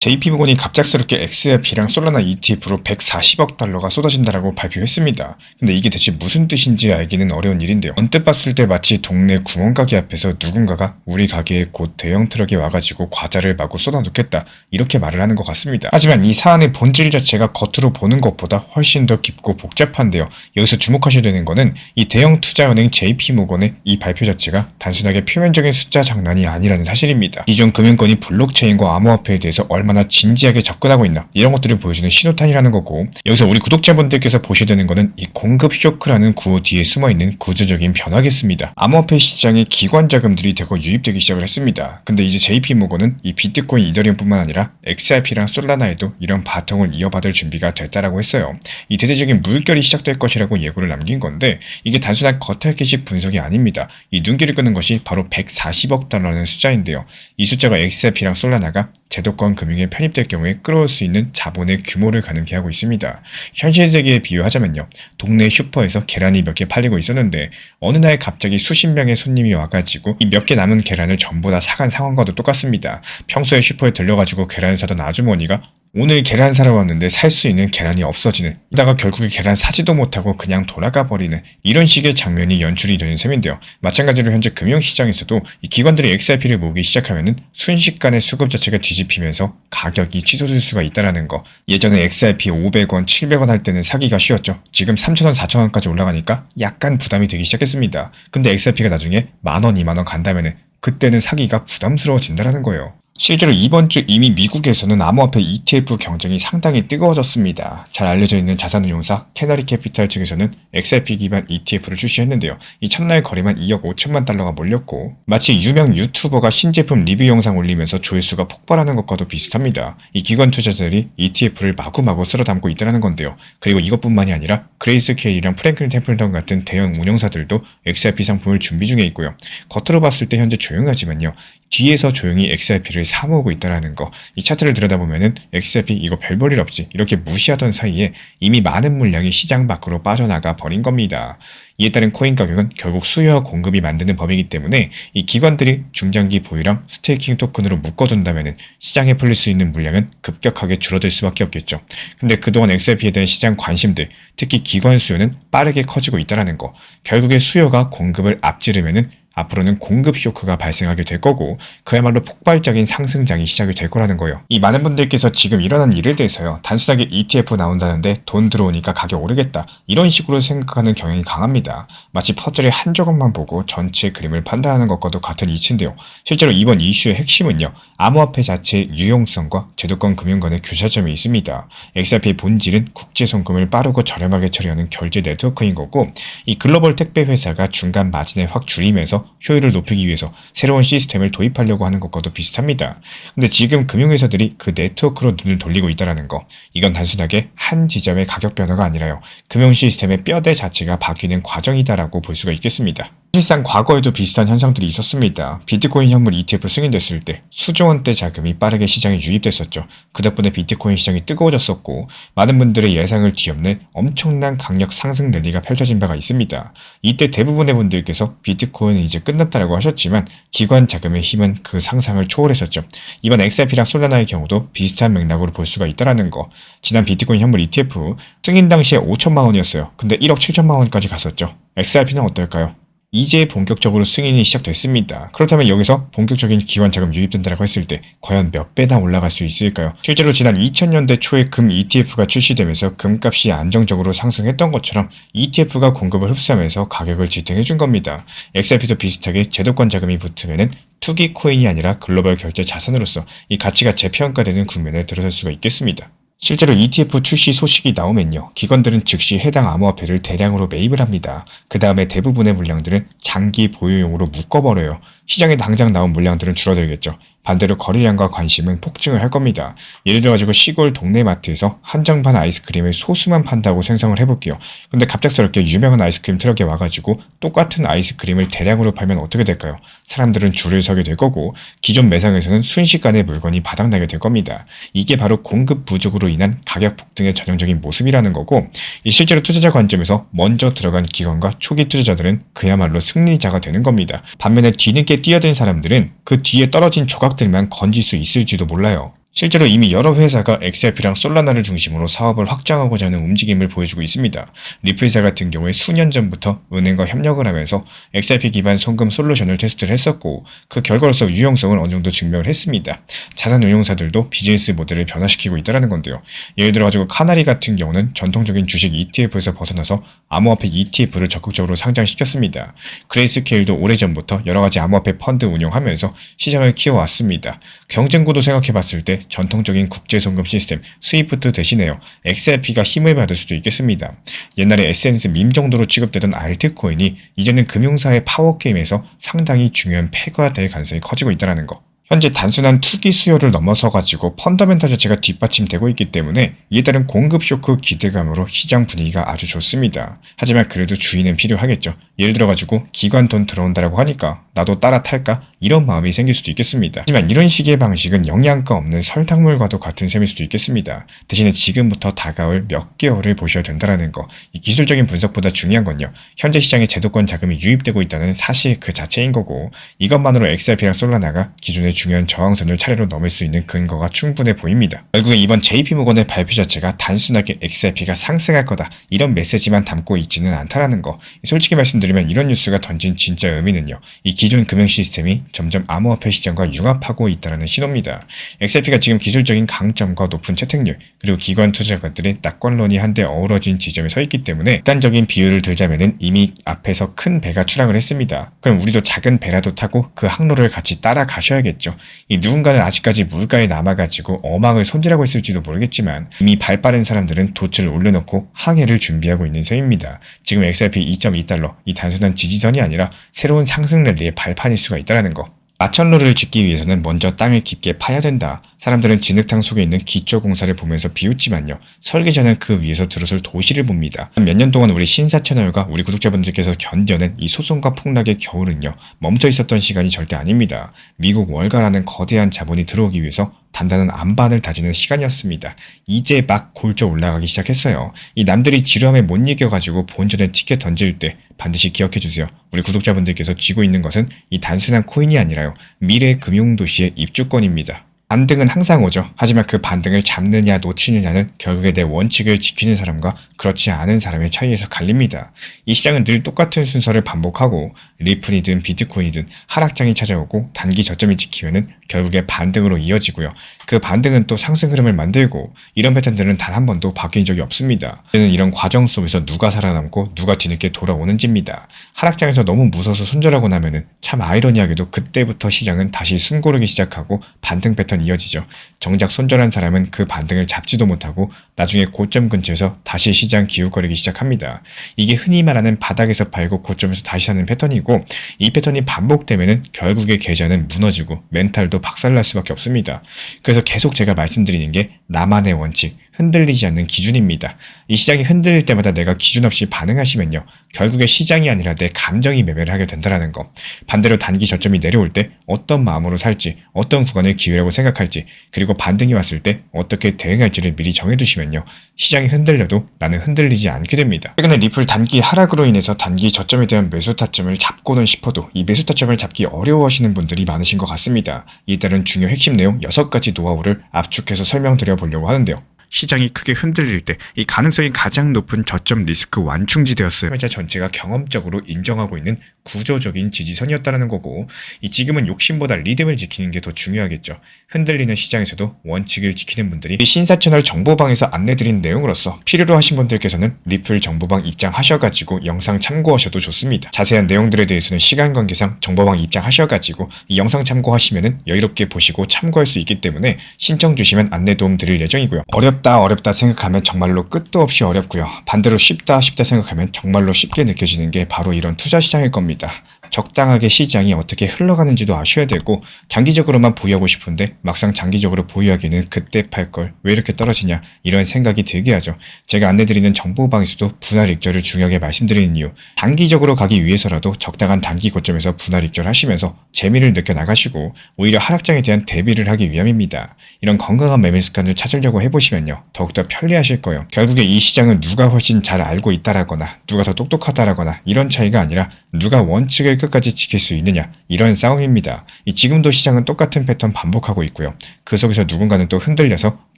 JP모건이 갑작스럽게 XRP랑 솔라나 ETF로 140억 달러가 쏟아진다라고 발표했습니다. 근데 이게 대체 무슨 뜻인지 알기는 어려운 일인데요. 언뜻 봤을 때 마치 동네 구멍가게 앞에서 누군가가 우리 가게에 곧 대형 트럭이 와가지고 과자를 마구 쏟아놓겠다 이렇게 말을 하는 것 같습니다. 하지만 이 사안의 본질 자체가 겉으로 보는 것보다 훨씬 더 깊고 복잡한데요. 여기서 주목하셔야 되는 거는 이 대형 투자은행 JP모건의 이 발표 자체가 단순하게 표면적인 숫자 장난이 아니라는 사실입니다. 기존 금융권이 블록체인과 암호화폐에 대해서 얼마나 진지하게 접근하고 있나 이런 것들을 보여주는 신호탄이라는 거고, 여기서 우리 구독자분들께서 보셔야 되는 거는 이 공급 쇼크라는 구호 뒤에 숨어있는 구조적인 변화겠습니다. 암호화폐 시장에 기관 자금들이 대거 유입되기 시작을 했습니다. 근데 이제 JP모건은 이 비트코인, 이더리움뿐만 아니라 XRP랑 솔라나에도 이런 바통을 이어받을 준비가 됐다라고 했어요. 이 대대적인 물결이 시작될 것이라고 예고를 남긴 건데, 이게 단순한 겉핥기식 분석이 아닙니다. 이 눈길을 끄는 것이 바로 140억 달러라는 숫자인데요. 이 숫자가 XRP랑 솔라나가 제도권 금융에 편입될 경우에 끌어올 수 있는 자본의 규모를 가늠케 하고 있습니다. 현실 세계에 비유하자면요, 동네 슈퍼에서 계란이 몇 개 팔리고 있었는데 어느 날 갑자기 수십 명의 손님이 와가지고 이 몇 개 남은 계란을 전부 다 사간 상황과도 똑같습니다. 평소에 슈퍼에 들려가지고 계란을 사던 아주머니가 오늘 계란 사러 왔는데 살 수 있는 계란이 없어지는, 이다가 결국에 계란 사지도 못하고 그냥 돌아가 버리는 이런 식의 장면이 연출이 되는 셈인데요. 마찬가지로 현재 금융시장에서도 이 기관들이 XRP를 모으기 시작하면은 순식간에 수급 자체가 뒤집히면서 가격이 치솟을 수가 있다는 거. 예전에 XRP 500원, 700원 할 때는 사기가 쉬웠죠. 지금 3,000원, 4,000원까지 올라가니까 약간 부담이 되기 시작했습니다. 근데 XRP가 나중에 만원, 2만원 간다면은 그때는 사기가 부담스러워진다는 거예요. 실제로 이번 주 이미 미국에서는 암호화폐 ETF 경쟁이 상당히 뜨거워졌습니다. 잘 알려져 있는 자산운용사 캐너리 캐피탈 측에서는 XRP 기반 ETF를 출시했는데요. 이 첫날 거래만 2억 5천만 달러가 몰렸고, 마치 유명 유튜버가 신제품 리뷰 영상 올리면서 조회수가 폭발하는 것과도 비슷합니다. 이 기관 투자자들이 ETF를 마구마구 쓸어 담고 있다는 건데요. 그리고 이것뿐만이 아니라 그레이스케일이랑 프랭클린 템플턴 같은 대형 운용사들도 XRP 상품을 준비 중에 있고요. 겉으로 봤을 때 현재 조용하지만요, 뒤에서 조용히 XRP를 사모으고 있다는 거. 이 차트를 들여다보면은 XRP 이거 별 볼 일 없지 이렇게 무시하던 사이에 이미 많은 물량이 시장 밖으로 빠져나가 버린 겁니다. 이에 따른 코인 가격은 결국 수요와 공급이 만드는 법이기 때문에 이 기관들이 중장기 보유랑 스테이킹 토큰으로 묶어둔다면은 시장에 풀릴 수 있는 물량은 급격하게 줄어들 수밖에 없겠죠. 근데 그동안 XRP에 대한 시장 관심들, 특히 기관 수요는 빠르게 커지고 있다는 거. 결국에 수요가 공급을 앞지르면은 앞으로는 공급 쇼크가 발생하게 될 거고, 그야말로 폭발적인 상승장이 시작이 될 거라는 거예요. 이 많은 분들께서 지금 일어난 일에 대해서요, 단순하게 ETF 나온다는데 돈 들어오니까 가격 오르겠다 이런 식으로 생각하는 경향이 강합니다. 마치 퍼즐의 한 조각만 보고 전체 그림을 판단하는 것과도 같은 이치인데요. 실제로 이번 이슈의 핵심은요, 암호화폐 자체의 유용성과 제도권 금융 간의 교차점이 있습니다. XRP의 본질은 국제 송금을 빠르고 저렴하게 처리하는 결제 네트워크인 거고, 이 글로벌 택배 회사가 중간 마진을 확 줄이면서 효율을 높이기 위해서 새로운 시스템을 도입하려고 하는 것과도 비슷합니다. 근데 지금 금융회사들이 그 네트워크로 눈을 돌리고 있다는 거, 이건 단순하게 한 지점의 가격 변화가 아니라요, 금융 시스템의 뼈대 자체가 바뀌는 과정이다라고 볼 수가 있겠습니다. 사실상 과거에도 비슷한 현상들이 있었습니다. 비트코인 현물 ETF 승인됐을 때 수조 원대 자금이 빠르게 시장에 유입됐었죠. 그 덕분에 비트코인 시장이 뜨거워졌었고, 많은 분들의 예상을 뒤엎는 엄청난 강력 상승 랠리가 펼쳐진 바가 있습니다. 이때 대부분의 분들께서 비트코인은 이제 끝났다라고 하셨지만 기관 자금의 힘은 그 상상을 초월했었죠. 이번 XRP랑 솔라나의 경우도 비슷한 맥락으로 볼 수가 있다는 거. 지난 비트코인 현물 ETF 승인 당시에 5천만 원이었어요. 근데 1억 7천만 원까지 갔었죠. XRP는 어떨까요? 이제 본격적으로 승인이 시작됐습니다. 그렇다면 여기서 본격적인 기관 자금 유입된다고 했을 때 과연 몇 배나 올라갈 수 있을까요? 실제로 지난 2000년대 초에 금 ETF가 출시되면서 금값이 안정적으로 상승했던 것처럼 ETF가 공급을 흡수하면서 가격을 지탱해준 겁니다. XRP도 비슷하게 제도권 자금이 붙으면은 투기 코인이 아니라 글로벌 결제 자산으로서 이 가치가 재평가되는 국면에 들어설 수가 있겠습니다. 실제로 ETF 출시 소식이 나오면요, 기관들은 즉시 해당 암호화폐를 대량으로 매입을 합니다. 그 다음에 대부분의 물량들은 장기 보유용으로 묶어버려요. 시장에 당장 나온 물량들은 줄어들겠죠. 반대로 거래량과 관심은 폭증을 할 겁니다. 예를 들어가지고 시골 동네 마트에서 한정판 아이스크림을 소수만 판다고 생성을 해볼게요. 근데 갑작스럽게 유명한 아이스크림 트럭에 와가지고 똑같은 아이스크림을 대량으로 팔면 어떻게 될까요? 사람들은 줄을 서게 될 거고, 기존 매상에서는 순식간에 물건이 바닥나게 될 겁니다. 이게 바로 공급 부족으로 인한 가격 폭등의 전형적인 모습이라는 거고, 이 실제로 투자자 관점에서 먼저 들어간 기관과 초기 투자자들은 그야말로 승리자가 되는 겁니다. 반면에 뒤늦게 뛰어든 사람들은 그 뒤에 떨어진 조각들만 건질 수 있을지도 몰라요. 실제로 이미 여러 회사가 XRP랑 솔라나를 중심으로 사업을 확장하고자 하는 움직임을 보여주고 있습니다. 리플사 같은 경우에 수년 전부터 은행과 협력을 하면서 XRP 기반 송금 솔루션을 테스트를 했었고 그 결과로서 유용성을 어느 정도 증명을 했습니다. 자산 운용사들도 비즈니스 모델을 변화시키고 있다는 건데요. 예를 들어가지고 카나리 같은 경우는 전통적인 주식 ETF에서 벗어나서 암호화폐 ETF를 적극적으로 상장시켰습니다. 그레이스케일도 오래전부터 여러가지 암호화폐 펀드 운용하면서 시장을 키워왔습니다. 경쟁구도 생각해봤을 때 전통적인 국제송금 시스템 스위프트 대신에요 XRP가 힘을 받을 수도 있겠습니다. 옛날에 SNS 밈 정도로 취급되던 알트코인이 이제는 금융사의 파워게임에서 상당히 중요한 패거가 될 가능성이 커지고 있다는 거. 현재 단순한 투기 수요를 넘어서 가지고 펀더멘탈 자체가 뒷받침되고 있기 때문에 이에 따른 공급 쇼크 기대감으로 시장 분위기가 아주 좋습니다. 하지만 그래도 주의는 필요하겠죠. 예를 들어 가지고 기관 돈 들어온다라고 하니까 나도 따라 탈까? 이런 마음이 생길 수도 있겠습니다. 하지만 이런 식의 방식은 영양가 없는 설탕물과도 같은 셈일 수도 있겠습니다. 대신에 지금부터 다가올 몇 개월을 보셔야 된다는 거. 이 기술적인 분석보다 중요한 건요. 현재 시장에 제도권 자금이 유입되고 있다는 사실 그 자체인 거고 이것만으로 XRP랑 솔라나가 기존의 중요한 저항선을 차례로 넘을 수 있는 근거가 충분해 보입니다. 결국에 이번 JP모건의 발표 자체가 단순하게 XRP가 상승할 거다 이런 메시지만 담고 있지는 않다라는 거. 솔직히 말씀드리면 이런 뉴스가 던진 진짜 의미는요. 이 기존 금융 시스템이 점점 암호화폐 시장과 융합하고 있다는 신호입니다. XRP가 지금 기술적인 강점과 높은 채택률 그리고 기관 투자가들의 낙관론이 한데 어우러진 지점에 서 있기 때문에 극단적인 비율을 들자면은 이미 앞에서 큰 배가 출항을 했습니다. 그럼 우리도 작은 배라도 타고 그 항로를 같이 따라가셔야겠죠. 이 누군가는 아직까지 물가에 남아가지고 어망을 손질하고 있을지도 모르겠지만 이미 발 빠른 사람들은 돛을 올려놓고 항해를 준비하고 있는 셈입니다. 지금 XRP 2.2달러 이 단순한 지지선이 아니라 새로운 상승 랠리의 발판일 수가 있다는 거. 마천루를 짓기 위해서는 먼저 땅을 깊게 파야 된다. 사람들은 진흙탕 속에 있는 기초공사를 보면서 비웃지만요. 설계자는 그 위에서 들어설 도시를 봅니다. 몇 년 동안 우리 신사 채널과 우리 구독자분들께서 견뎌낸 이 소송과 폭락의 겨울은요. 멈춰 있었던 시간이 절대 아닙니다. 미국 월가라는 거대한 자본이 들어오기 위해서 단단한 안반을 다지는 시간이었습니다. 이제 막 골조 올라가기 시작했어요. 이 남들이 지루함에 못 이겨가지고 본전에 티켓 던질 때 반드시 기억해주세요. 우리 구독자분들께서 쥐고 있는 것은 이 단순한 코인이 아니라요. 미래 금융도시의 입주권입니다. 반등은 항상 오죠. 하지만 그 반등을 잡느냐 놓치느냐는 결국에 내 원칙을 지키는 사람과 그렇지 않은 사람의 차이에서 갈립니다. 이 시장은 늘 똑같은 순서를 반복하고 리플이든 비트코인이든 하락장이 찾아오고 단기 저점이 지키면은 결국에 반등으로 이어지고요. 그 반등은 또 상승 흐름을 만들고 이런 패턴들은 단 한 번도 바뀐 적이 없습니다. 이제는 이런 과정 속에서 누가 살아남고 누가 뒤늦게 돌아오는지입니다. 하락장에서 너무 무서워서 손절하고 나면은 참 아이러니하게도 그때부터 시장은 다시 숨고르기 시작하고 반등 패턴 이어지죠. 정작 손절한 사람은 그 반등을 잡지도 못하고 나중에 고점 근처에서 다시 시장 기웃거리기 시작합니다. 이게 흔히 말하는 바닥에서 팔고 고점에서 다시 사는 패턴이고 이 패턴이 반복되면은 결국에 계좌는 무너지고 멘탈도 박살날 수밖에 없습니다. 그래서 계속 제가 말씀드리는 게 나만의 원칙, 흔들리지 않는 기준입니다. 이 시장이 흔들릴 때마다 내가 기준 없이 반응하시면요. 결국에 시장이 아니라 내 감정이 매매를 하게 된다는 거. 반대로 단기 저점이 내려올 때 어떤 마음으로 살지, 어떤 구간을 기회라고 생각할지, 그리고 반등이 왔을 때 어떻게 대응할지를 미리 정해두시면요. 시장이 흔들려도 나는 흔들리지 않게 됩니다. 최근에 리플 단기 하락으로 인해서 단기 저점에 대한 매수 타점을 잡고는 싶어도 이 매수 타점을 잡기 어려워하시는 분들이 많으신 것 같습니다. 이에 따른 중요 핵심 내용 6가지 노하우를 압축해서 설명드려 보려고 하는데요. 시장이 크게 흔들릴 때 이 가능성이 가장 높은 저점 리스크 완충지대였어요. 투자 전체가 경험적으로 인정하고 있는 구조적인 지지선이었다는 거고 이 지금은 욕심보다 리듬을 지키는 게 더 중요하겠죠. 흔들리는 시장에서도 원칙을 지키는 분들이 신사 채널 정보방에서 안내드린 내용으로서 필요로 하신 분들께서는 리플 정보방 입장하셔가지고 영상 참고하셔도 좋습니다. 자세한 내용들에 대해서는 시간 관계상 정보방 입장하셔가지고 이 영상 참고하시면은 여유롭게 보시고 참고할 수 있기 때문에 신청 주시면 안내 도움 드릴 예정이고요. 어렵다 생각하면 정말로 끝도 없이 어렵고요. 반대로 쉽다 생각하면 정말로 쉽게 느껴지는 게 바로 이런 투자 시장일 겁니다. 적당하게 시장이 어떻게 흘러가는지도 아셔야 되고 장기적으로만 보유하고 싶은데 막상 장기적으로 보유하기는 그때 팔 걸 왜 이렇게 떨어지냐 이런 생각이 들게 하죠. 제가 안내드리는 정보방에서도 분할 익절을 중요하게 말씀드리는 이유 단기적으로 가기 위해서라도 적당한 단기 고점에서 분할 익절하시면서 재미를 느껴나가시고 오히려 하락장에 대한 대비를 하기 위함입니다. 이런 건강한 매매 습관을 찾으려고 해보시면요. 더욱더 편리하실 거예요. 결국에 이 시장은 누가 훨씬 잘 알고 있다라거나 누가 더 똑똑하다라거나 이런 차이가 아니라 누가 원칙을 끝까지 지킬 수 있느냐, 이런 싸움입니다. 지금도 시장은 똑같은 패턴 반복하고 있고요. 그 속에서 누군가는 또 흔들려서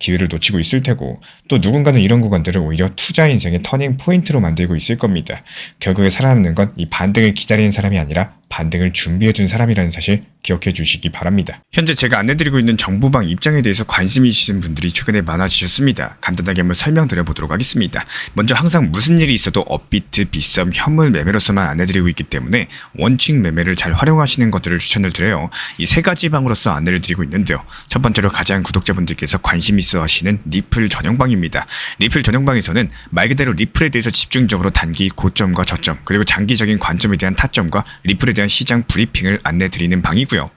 기회를 놓치고 있을 테고, 또 누군가는 이런 구간들을 오히려 투자 인생의 터닝 포인트로 만들고 있을 겁니다. 결국에 살아남는 건 이 반등을 기다리는 사람이 아니라 반등을 준비해준 사람이라는 사실 기억해 주시기 바랍니다. 현재 제가 안내드리고 있는 정보방 입장에 대해서 관심이 있으신 분들이 최근에 많아지셨습니다. 간단하게 한번 설명드려 보도록 하겠습니다. 먼저 항상 무슨 일이 있어도 업비트, 빗썸, 현물 매매로서만 안내드리고 있기 때문에 원칙 매매를 잘 활용하시는 것들을 추천을 드려요. 이 세 가지 방으로서 안내를 드리고 있는데요. 첫 번째로 가장 구독자분들께서 관심 있어 하시는 리플 전용방입니다. 리플 전용방에서는 말 그대로 리플에 대해서 집중적으로 단기 고점과 저점, 그리고 장기적인 관점에 대한 타점과 리플에 대한 시장 브리핑을 안내드리는 방이고요.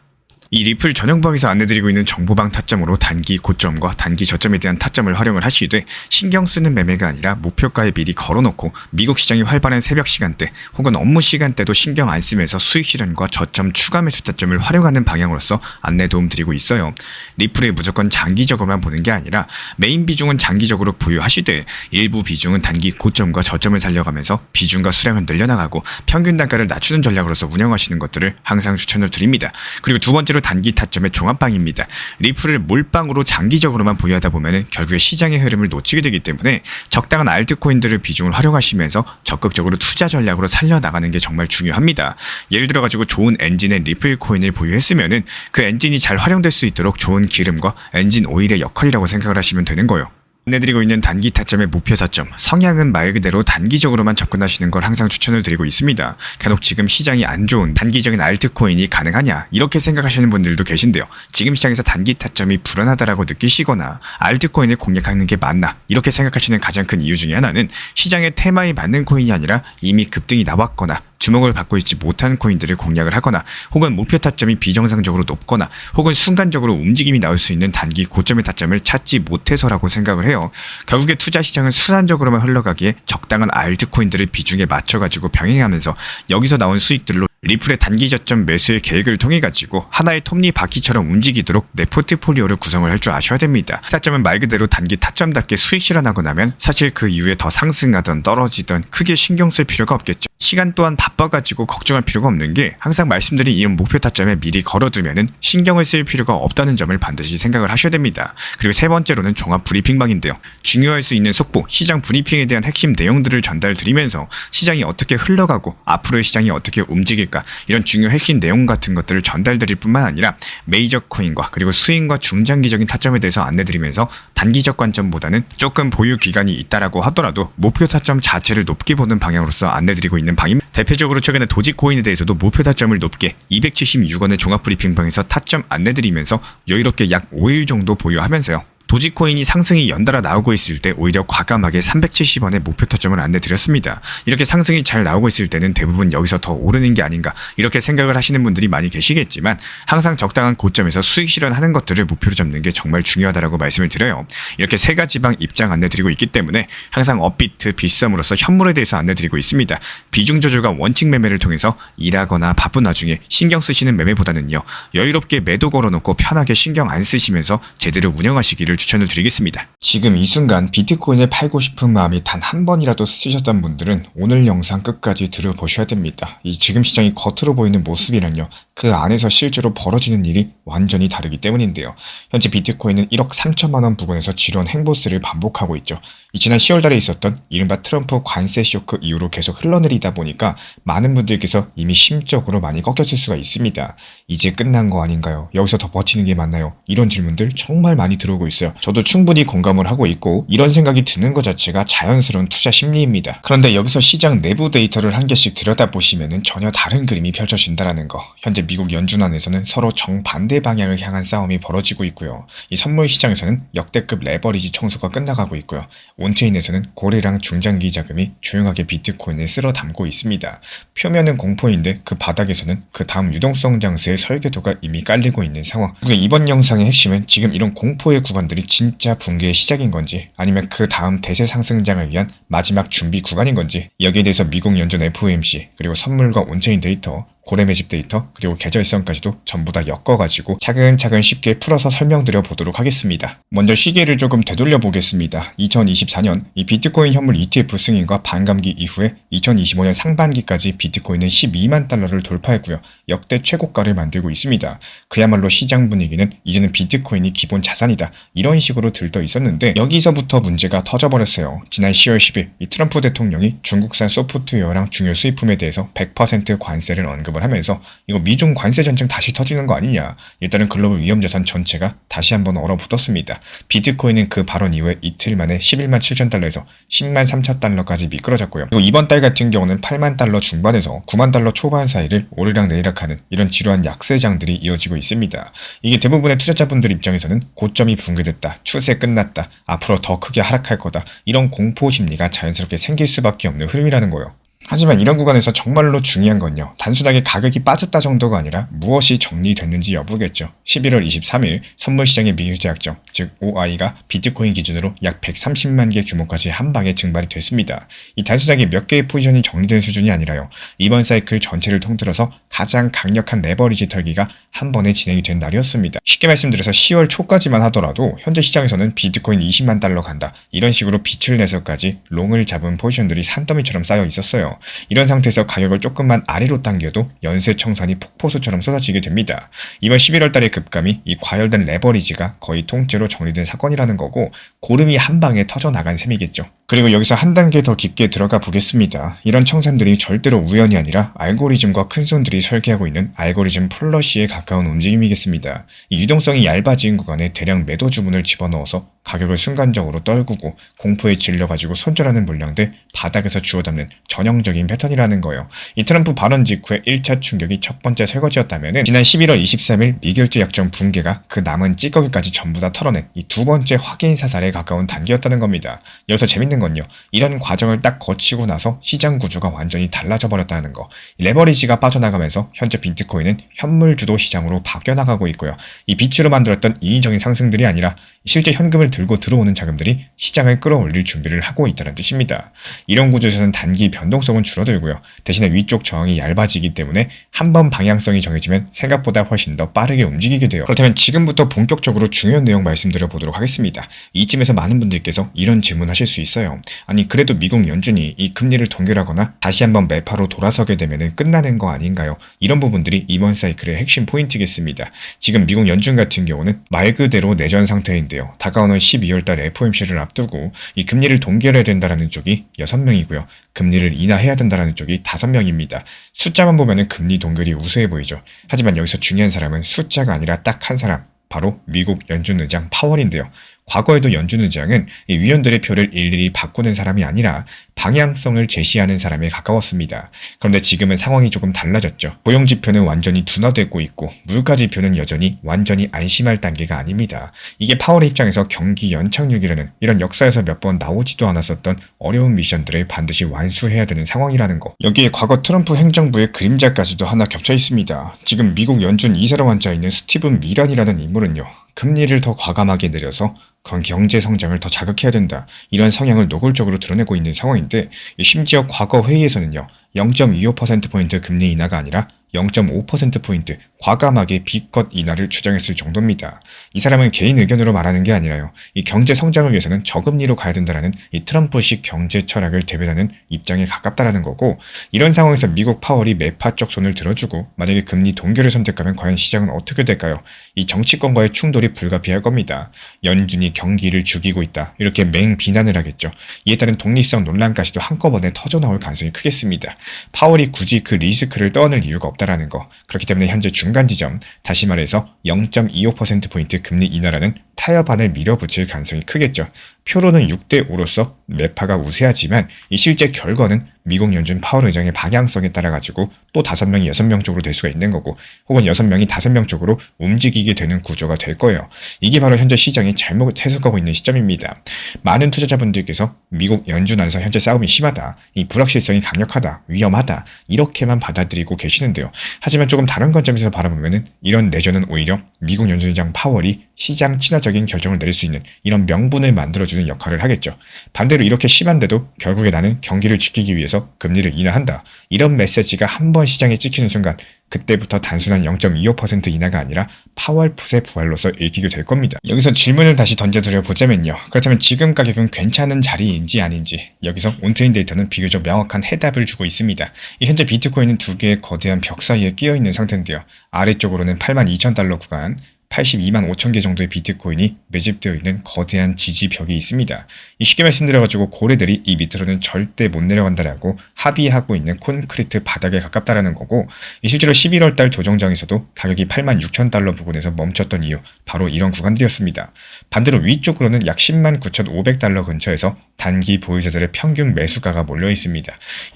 이 리플 전용방에서 안내드리고 있는 정보방 타점으로 단기 고점과 단기 저점에 대한 타점을 활용을 하시되, 신경 쓰는 매매가 아니라 목표가에 미리 걸어놓고 미국 시장이 활발한 새벽 시간대 혹은 업무 시간대도 신경 안 쓰면서 수익 실현과 저점 추가 매수 타점을 활용하는 방향으로서 안내 도움 드리고 있어요. 리플에 무조건 장기적으로만 보는 게 아니라 메인 비중은 장기적으로 보유하시되 일부 비중은 단기 고점과 저점을 살려가면서 비중과 수량을 늘려나가고 평균 단가를 낮추는 전략으로서 운영하시는 것들을 항상 추천을 드립니다. 그리고 두 번째로 단기 타점의 종합방입니다. 리플을 몰빵으로 장기적으로만 보유하다 보면 결국에 시장의 흐름을 놓치게 되기 때문에 적당한 알트코인들을 비중을 활용하시면서 적극적으로 투자 전략으로 살려나가는 게 정말 중요합니다. 예를 들어가지고 좋은 엔진의 리플 코인을 보유했으면은 그 엔진이 잘 활용될 수 있도록 좋은 기름과 엔진 오일의 역할이라고 생각을 하시면 되는 거예요. 안내드리고 있는 단기 타점의 목표 타점, 성향은 말 그대로 단기적으로만 접근하시는 걸 항상 추천을 드리고 있습니다. 간혹 지금 시장이 안 좋은 단기적인 알트코인이 가능하냐, 이렇게 생각하시는 분들도 계신데요. 지금 시장에서 단기 타점이 불안하다라고 느끼시거나 알트코인을 공략하는 게 맞나, 이렇게 생각하시는 가장 큰 이유 중에 하나는 시장의 테마에 맞는 코인이 아니라 이미 급등이 나왔거나 주목을 받고 있지 못한 코인들을 공략을 하거나, 혹은 목표 타점이 비정상적으로 높거나, 혹은 순간적으로 움직임이 나올 수 있는 단기 고점의 타점을 찾지 못해서라고 생각을 해요. 결국에 투자 시장은 순환적으로만 흘러가기에 적당한 알트코인들을 비중에 맞춰가지고 병행하면서 여기서 나온 수익들로 리플의 단기 저점 매수의 계획을 통해 가지고 하나의 톱니바퀴처럼 움직이도록 내 포트폴리오를 구성을 할 줄 아셔야 됩니다. 타점은 말 그대로 단기 타점답게 수익 실현하고 나면 사실 그 이후에 더 상승하던 떨어지던 크게 신경 쓸 필요가 없겠죠. 시간 또한 바빠가지고 걱정할 필요가 없는 게, 항상 말씀드린 이런 목표 타점에 미리 걸어두면은 신경을 쓸 필요가 없다는 점을 반드시 생각을 하셔야 됩니다. 그리고 세 번째로는 종합 브리핑방인데요. 중요할 수 있는 속보, 시장 브리핑에 대한 핵심 내용들을 전달 드리면서 시장이 어떻게 흘러가고 앞으로의 시장이 어떻게 움직일까, 이런 중요 핵심 내용 같은 것들을 전달드릴 뿐만 아니라 메이저 코인과 그리고 스윙과 중장기적인 타점에 대해서 안내드리면서 단기적 관점보다는 조금 보유 기간이 있다라고 하더라도 목표 타점 자체를 높게 보는 방향으로서 안내드리고 있는 방입니다. 대표적으로 최근에 도지코인에 대해서도 목표 타점을 높게 276원의 종합 브리핑방에서 타점 안내드리면서 여유롭게 약 5일 정도 보유하면서요. 도지코인이 상승이 연달아 나오고 있을 때 오히려 과감하게 370원의 목표 타점을 안내드렸습니다. 이렇게 상승이 잘 나오고 있을 때는 대부분 여기서 더 오르는 게 아닌가, 이렇게 생각을 하시는 분들이 많이 계시겠지만, 항상 적당한 고점에서 수익 실현하는 것들을 목표로 잡는 게 정말 중요하다고 말씀을 드려요. 이렇게 세 가지 방 입장 안내드리고 있기 때문에 항상 업비트, 빗썸으로서 현물에 대해서 안내드리고 있습니다. 비중 조절과 원칙 매매를 통해서 일하거나 바쁜 와중에 신경 쓰시는 매매보다는요, 여유롭게 매도 걸어놓고 편하게 신경 안 쓰시면서 제대로 운영하시기를 추천을 드리겠습니다. 지금 이 순간 비트코인을 팔고 싶은 마음이 단 한 번이라도 쓰셨던 분들은 오늘 영상 끝까지 들어보셔야 됩니다. 이 지금 시장이 겉으로 보이는 모습이란요, 그 안에서 실제로 벌어지는 일이 완전히 다르기 때문인데요. 현재 비트코인은 1억 3천만 원 부근에서 지루한 행보스를 반복하고 있죠. 지난 10월 달에 있었던 이른바 트럼프 관세 쇼크 이후로 계속 흘러내리다 보니까 많은 분들께서 이미 심적으로 많이 꺾였을 수가 있습니다. 이제 끝난 거 아닌가요? 여기서 더 버티는 게 맞나요? 이런 질문들 정말 많이 들어오고 있어요. 저도 충분히 공감을 하고 있고, 이런 생각이 드는 것 자체가 자연스러운 투자 심리입니다. 그런데 여기서 시장 내부 데이터를 한 개씩 들여다보시면 전혀 다른 그림이 펼쳐진다는 거. 현재 미국 연준안에서는 서로 정반대 방향을 향한 싸움이 벌어지고 있고요. 이 선물 시장에서는 역대급 레버리지 청소가 끝나가고 있고요. 온체인에서는 고래랑 중장기 자금이 조용하게 비트코인을 쓸어 담고 있습니다. 표면은 공포인데 그 바닥에서는 그 다음 유동성 장세의 설계도가 이미 깔리고 있는 상황. 이번 영상의 핵심은 지금 이런 공포의 구간들이 진짜 붕괴의 시작인 건지, 아니면 그 다음 대세 상승장을 위한 마지막 준비 구간인 건지, 여기에 대해서 미국 연준 FOMC, 그리고 선물과 온체인 데이터, 고래 매집 데이터 그리고 계절성까지도 전부 다 엮어가지고 차근차근 쉽게 풀어서 설명드려 보도록 하겠습니다. 먼저 시계를 조금 되돌려 보겠습니다. 2024년 이 비트코인 현물 ETF 승인과 반감기 이후에 2025년 상반기까지 비트코인은 12만 달러를 돌파했고요. 역대 최고가를 만들고 있습니다. 그야말로 시장 분위기는 이제는 비트코인이 기본 자산이다 이런 식으로 들떠 있었는데 여기서부터 문제가 터져버렸어요. 지난 10월 10일 이 트럼프 대통령이 중국산 소프트웨어랑 중요 수입품에 대해서 100% 관세를 언급을 하면서 이거 미중 관세 전쟁 다시 터지는 거 아니냐. 일단은 글로벌 위험자산 전체가 다시 한번 얼어붙었습니다. 비트코인은 그 발언 이후에 이틀 만에 11만 7천 달러에서 10만 3천 달러까지 미끄러졌고요. 그리고 이번 달 같은 경우는 8만 달러 중반에서 9만 달러 초반 사이를 오르락내리락하는 이런 지루한 약세장들이 이어지고 있습니다. 이게 대부분의 투자자분들 입장에서는 고점이 붕괴됐다, 추세 끝났다, 앞으로 더 크게 하락할 거다 이런 공포 심리가 자연스럽게 생길 수밖에 없는 흐름이라는 거예요. 하지만 이런 구간에서 정말로 중요한 건요. 단순하게 가격이 빠졌다 정도가 아니라 무엇이 정리됐는지 여부겠죠. 11월 23일 선물시장의 미유제약정, 즉 OI가 비트코인 기준으로 약 130만 개 규모까지 한 방에 증발이 됐습니다. 이 단순하게 몇 개의 포지션이 정리된 수준이 아니라요. 이번 사이클 전체를 통틀어서 가장 강력한 레버리지 털기가 한 번에 진행이 된 날이었습니다. 쉽게 말씀드려서 10월 초까지만 하더라도 현재 시장에서는 비트코인 20만 달러 간다. 이런 식으로 빛을 내서까지 롱을 잡은 포지션들이 산더미처럼 쌓여 있었어요. 이런 상태에서 가격을 조금만 아래로 당겨도 연쇄 청산이 폭포수처럼 쏟아지게 됩니다. 이번 11월 달의 급감이 이 과열된 레버리지가 거의 통째로 정리된 사건이라는 거고 고름이 한 방에 터져나간 셈이겠죠. 그리고 여기서 한 단계 더 깊게 들어가 보겠습니다. 이런 청산들이 절대로 우연이 아니라 알고리즘과 큰손들이 설계하고 있는 알고리즘 플러시에 가까운 움직임이겠습니다. 이 유동성이 얇아진 구간에 대량 매도 주문을 집어넣어서 가격을 순간적으로 떨구고 공포에 질려가지고 손절하는 물량들 바닥에서 주워 담는 전형적인 패턴이라는 거예요. 이 트럼프 발언 직후에 1차 충격이 첫 번째 설거지였다면 지난 11월 23일 미결제 약정 붕괴가 그 남은 찌꺼기까지 전부 다 털어낸 이 두 번째 확인 사살에 가까운 단계였다는 겁니다. 여기서 재밌는 건요. 이런 과정을 딱 거치고 나서 시장 구조가 완전히 달라져 버렸다는 거. 레버리지가 빠져나가면서 현재 비트코인은 현물 주도 시장으로 바뀌어나가고 있고요. 이 빛으로 만들었던 인위적인 상승들이 아니라 실제 현금을 들고 들어오는 자금들이 시장을 끌어올릴 준비를 하고 있다는 뜻입니다. 이런 구조에서는 단기 변동성은 줄어들고요. 대신에 위쪽 저항이 얇아지기 때문에 한 번 방향성이 정해지면 생각보다 훨씬 더 빠르게 움직이게 돼요. 그렇다면 지금부터 본격적으로 중요한 내용 말씀드려 보도록 하겠습니다. 이쯤에서 많은 분들께서 이런 질문하실 수 있어요. 아니 그래도 미국 연준이 이 금리를 동결하거나 다시 한번 매파로 돌아서게 되면 끝나는 거 아닌가요? 이런 부분들이 이번 사이클의 핵심 포인트겠습니다. 지금 미국 연준 같은 경우는 말 그대로 내전 상태인데요. 다가오는 12월달 FOMC를 앞두고 이 금리를 동결해야 된다는 쪽이 6명이고요. 금리를 인하해야 된다는 쪽이 5명입니다. 숫자만 보면 금리 동결이 우수해 보이죠. 하지만 여기서 중요한 사람은 숫자가 아니라 딱 한 사람, 바로 미국 연준 의장 파월인데요. 과거에도 연준 의장은 이 위원들의 표를 일일이 바꾸는 사람이 아니라 방향성을 제시하는 사람에 가까웠습니다. 그런데 지금은 상황이 조금 달라졌죠. 고용지표는 완전히 둔화되고 있고 물가지표는 여전히 완전히 안심할 단계가 아닙니다. 이게 파월의 입장에서 경기 연착륙이라는 이런 역사에서 몇 번 나오지도 않았었던 어려운 미션들을 반드시 완수해야 되는 상황이라는 거. 여기에 과거 트럼프 행정부의 그림자까지도 하나 겹쳐 있습니다. 지금 미국 연준 이사로 앉아있는 스티븐 미란이라는 인물은요. 금리를 더 과감하게 내려서 경제 성장을 더 자극해야 된다. 이런 성향을 노골적으로 드러내고 있는 상황인데 심지어 과거 회의에서는요. 0.25%포인트 금리 인하가 아니라 0.5%포인트 과감하게 B컷 인하를 주장했을 정도입니다. 이 사람은 개인 의견으로 말하는 게 아니라요. 이 경제 성장을 위해서는 저금리로 가야 된다는 이 트럼프식 경제 철학을 대변하는 입장에 가깝다라는 거고 이런 상황에서 미국 파월이 매파 쪽 손을 들어주고 만약에 금리 동결을 선택하면 과연 시장은 어떻게 될까요? 이 정치권과의 충돌이 불가피할 겁니다. 연준이 경기를 죽이고 있다. 이렇게 맹비난을 하겠죠. 이에 따른 독립성 논란까지도 한꺼번에 터져나올 가능성이 크겠습니다. 파월이 굳이 그 리스크를 떠안을 이유가 없다라는 거. 그렇기 때문에 현재 중간 지점, 다시 말해서 0.25%포인트 금리 인하라는 타협안을 밀어붙일 가능성이 크겠죠. 표로는 6대5로서 매파가 우세하지만 이 실제 결과는 미국 연준 파월 의장의 방향성에 따라 가지고 또 5명이 6명 쪽으로 될 수가 있는 거고 혹은 6명이 5명 쪽으로 움직이게 되는 구조가 될 거예요. 이게 바로 현재 시장이 잘못 해석하고 있는 시점입니다. 많은 투자자분들께서 미국 연준 안에서 현재 싸움이 심하다, 이 불확실성이 강력하다, 위험하다 이렇게만 받아들이고 계시는데요. 하지만 조금 다른 관점에서 바라보면 이런 내전은 오히려 미국 연준의장 파월이 시장 친화적인 결정을 내릴 수 있는 이런 명분을 만들어주는 잡아주는 역할을 하겠죠. 반대로 이렇게 심한데도 결국에 나는 경기를 지키기 위해서 금리를 인하한다. 이런 메시지가 한 번 시장에 찍히는 순간 그때부터 단순한 0.25% 인하가 아니라 파월풋의 부활로서 읽히게 될 겁니다. 여기서 질문을 다시 던져드려 보자면요. 그렇다면 지금 가격은 괜찮은 자리인지 아닌지, 여기서 온트레인 데이터는 비교적 명확한 해답을 주고 있습니다. 현재 비트코인은 두 개의 거대한 벽 사이에 끼어 있는 상태인데요. 아래쪽으로는 82,000달러 구간, 82만 5천 개 정도의 비트코인이 매집되어 있는 거대한 지지벽이 있습니다. 쉽게 말씀드려가지고 고래들이 이 밑으로는 절대 못 내려간다라고 합의하고 있는 콘크리트 바닥에 가깝다라는 거고, 실제로 11월달 조정장에서도 가격이 8만 6천 달러 부근에서 멈췄던 이유 바로 이런 구간들이었습니다. 반대로 위쪽으로는 약 10만 9,500달러 근처에서 단기 보유자들의 평균 매수가가 몰려 있습니다.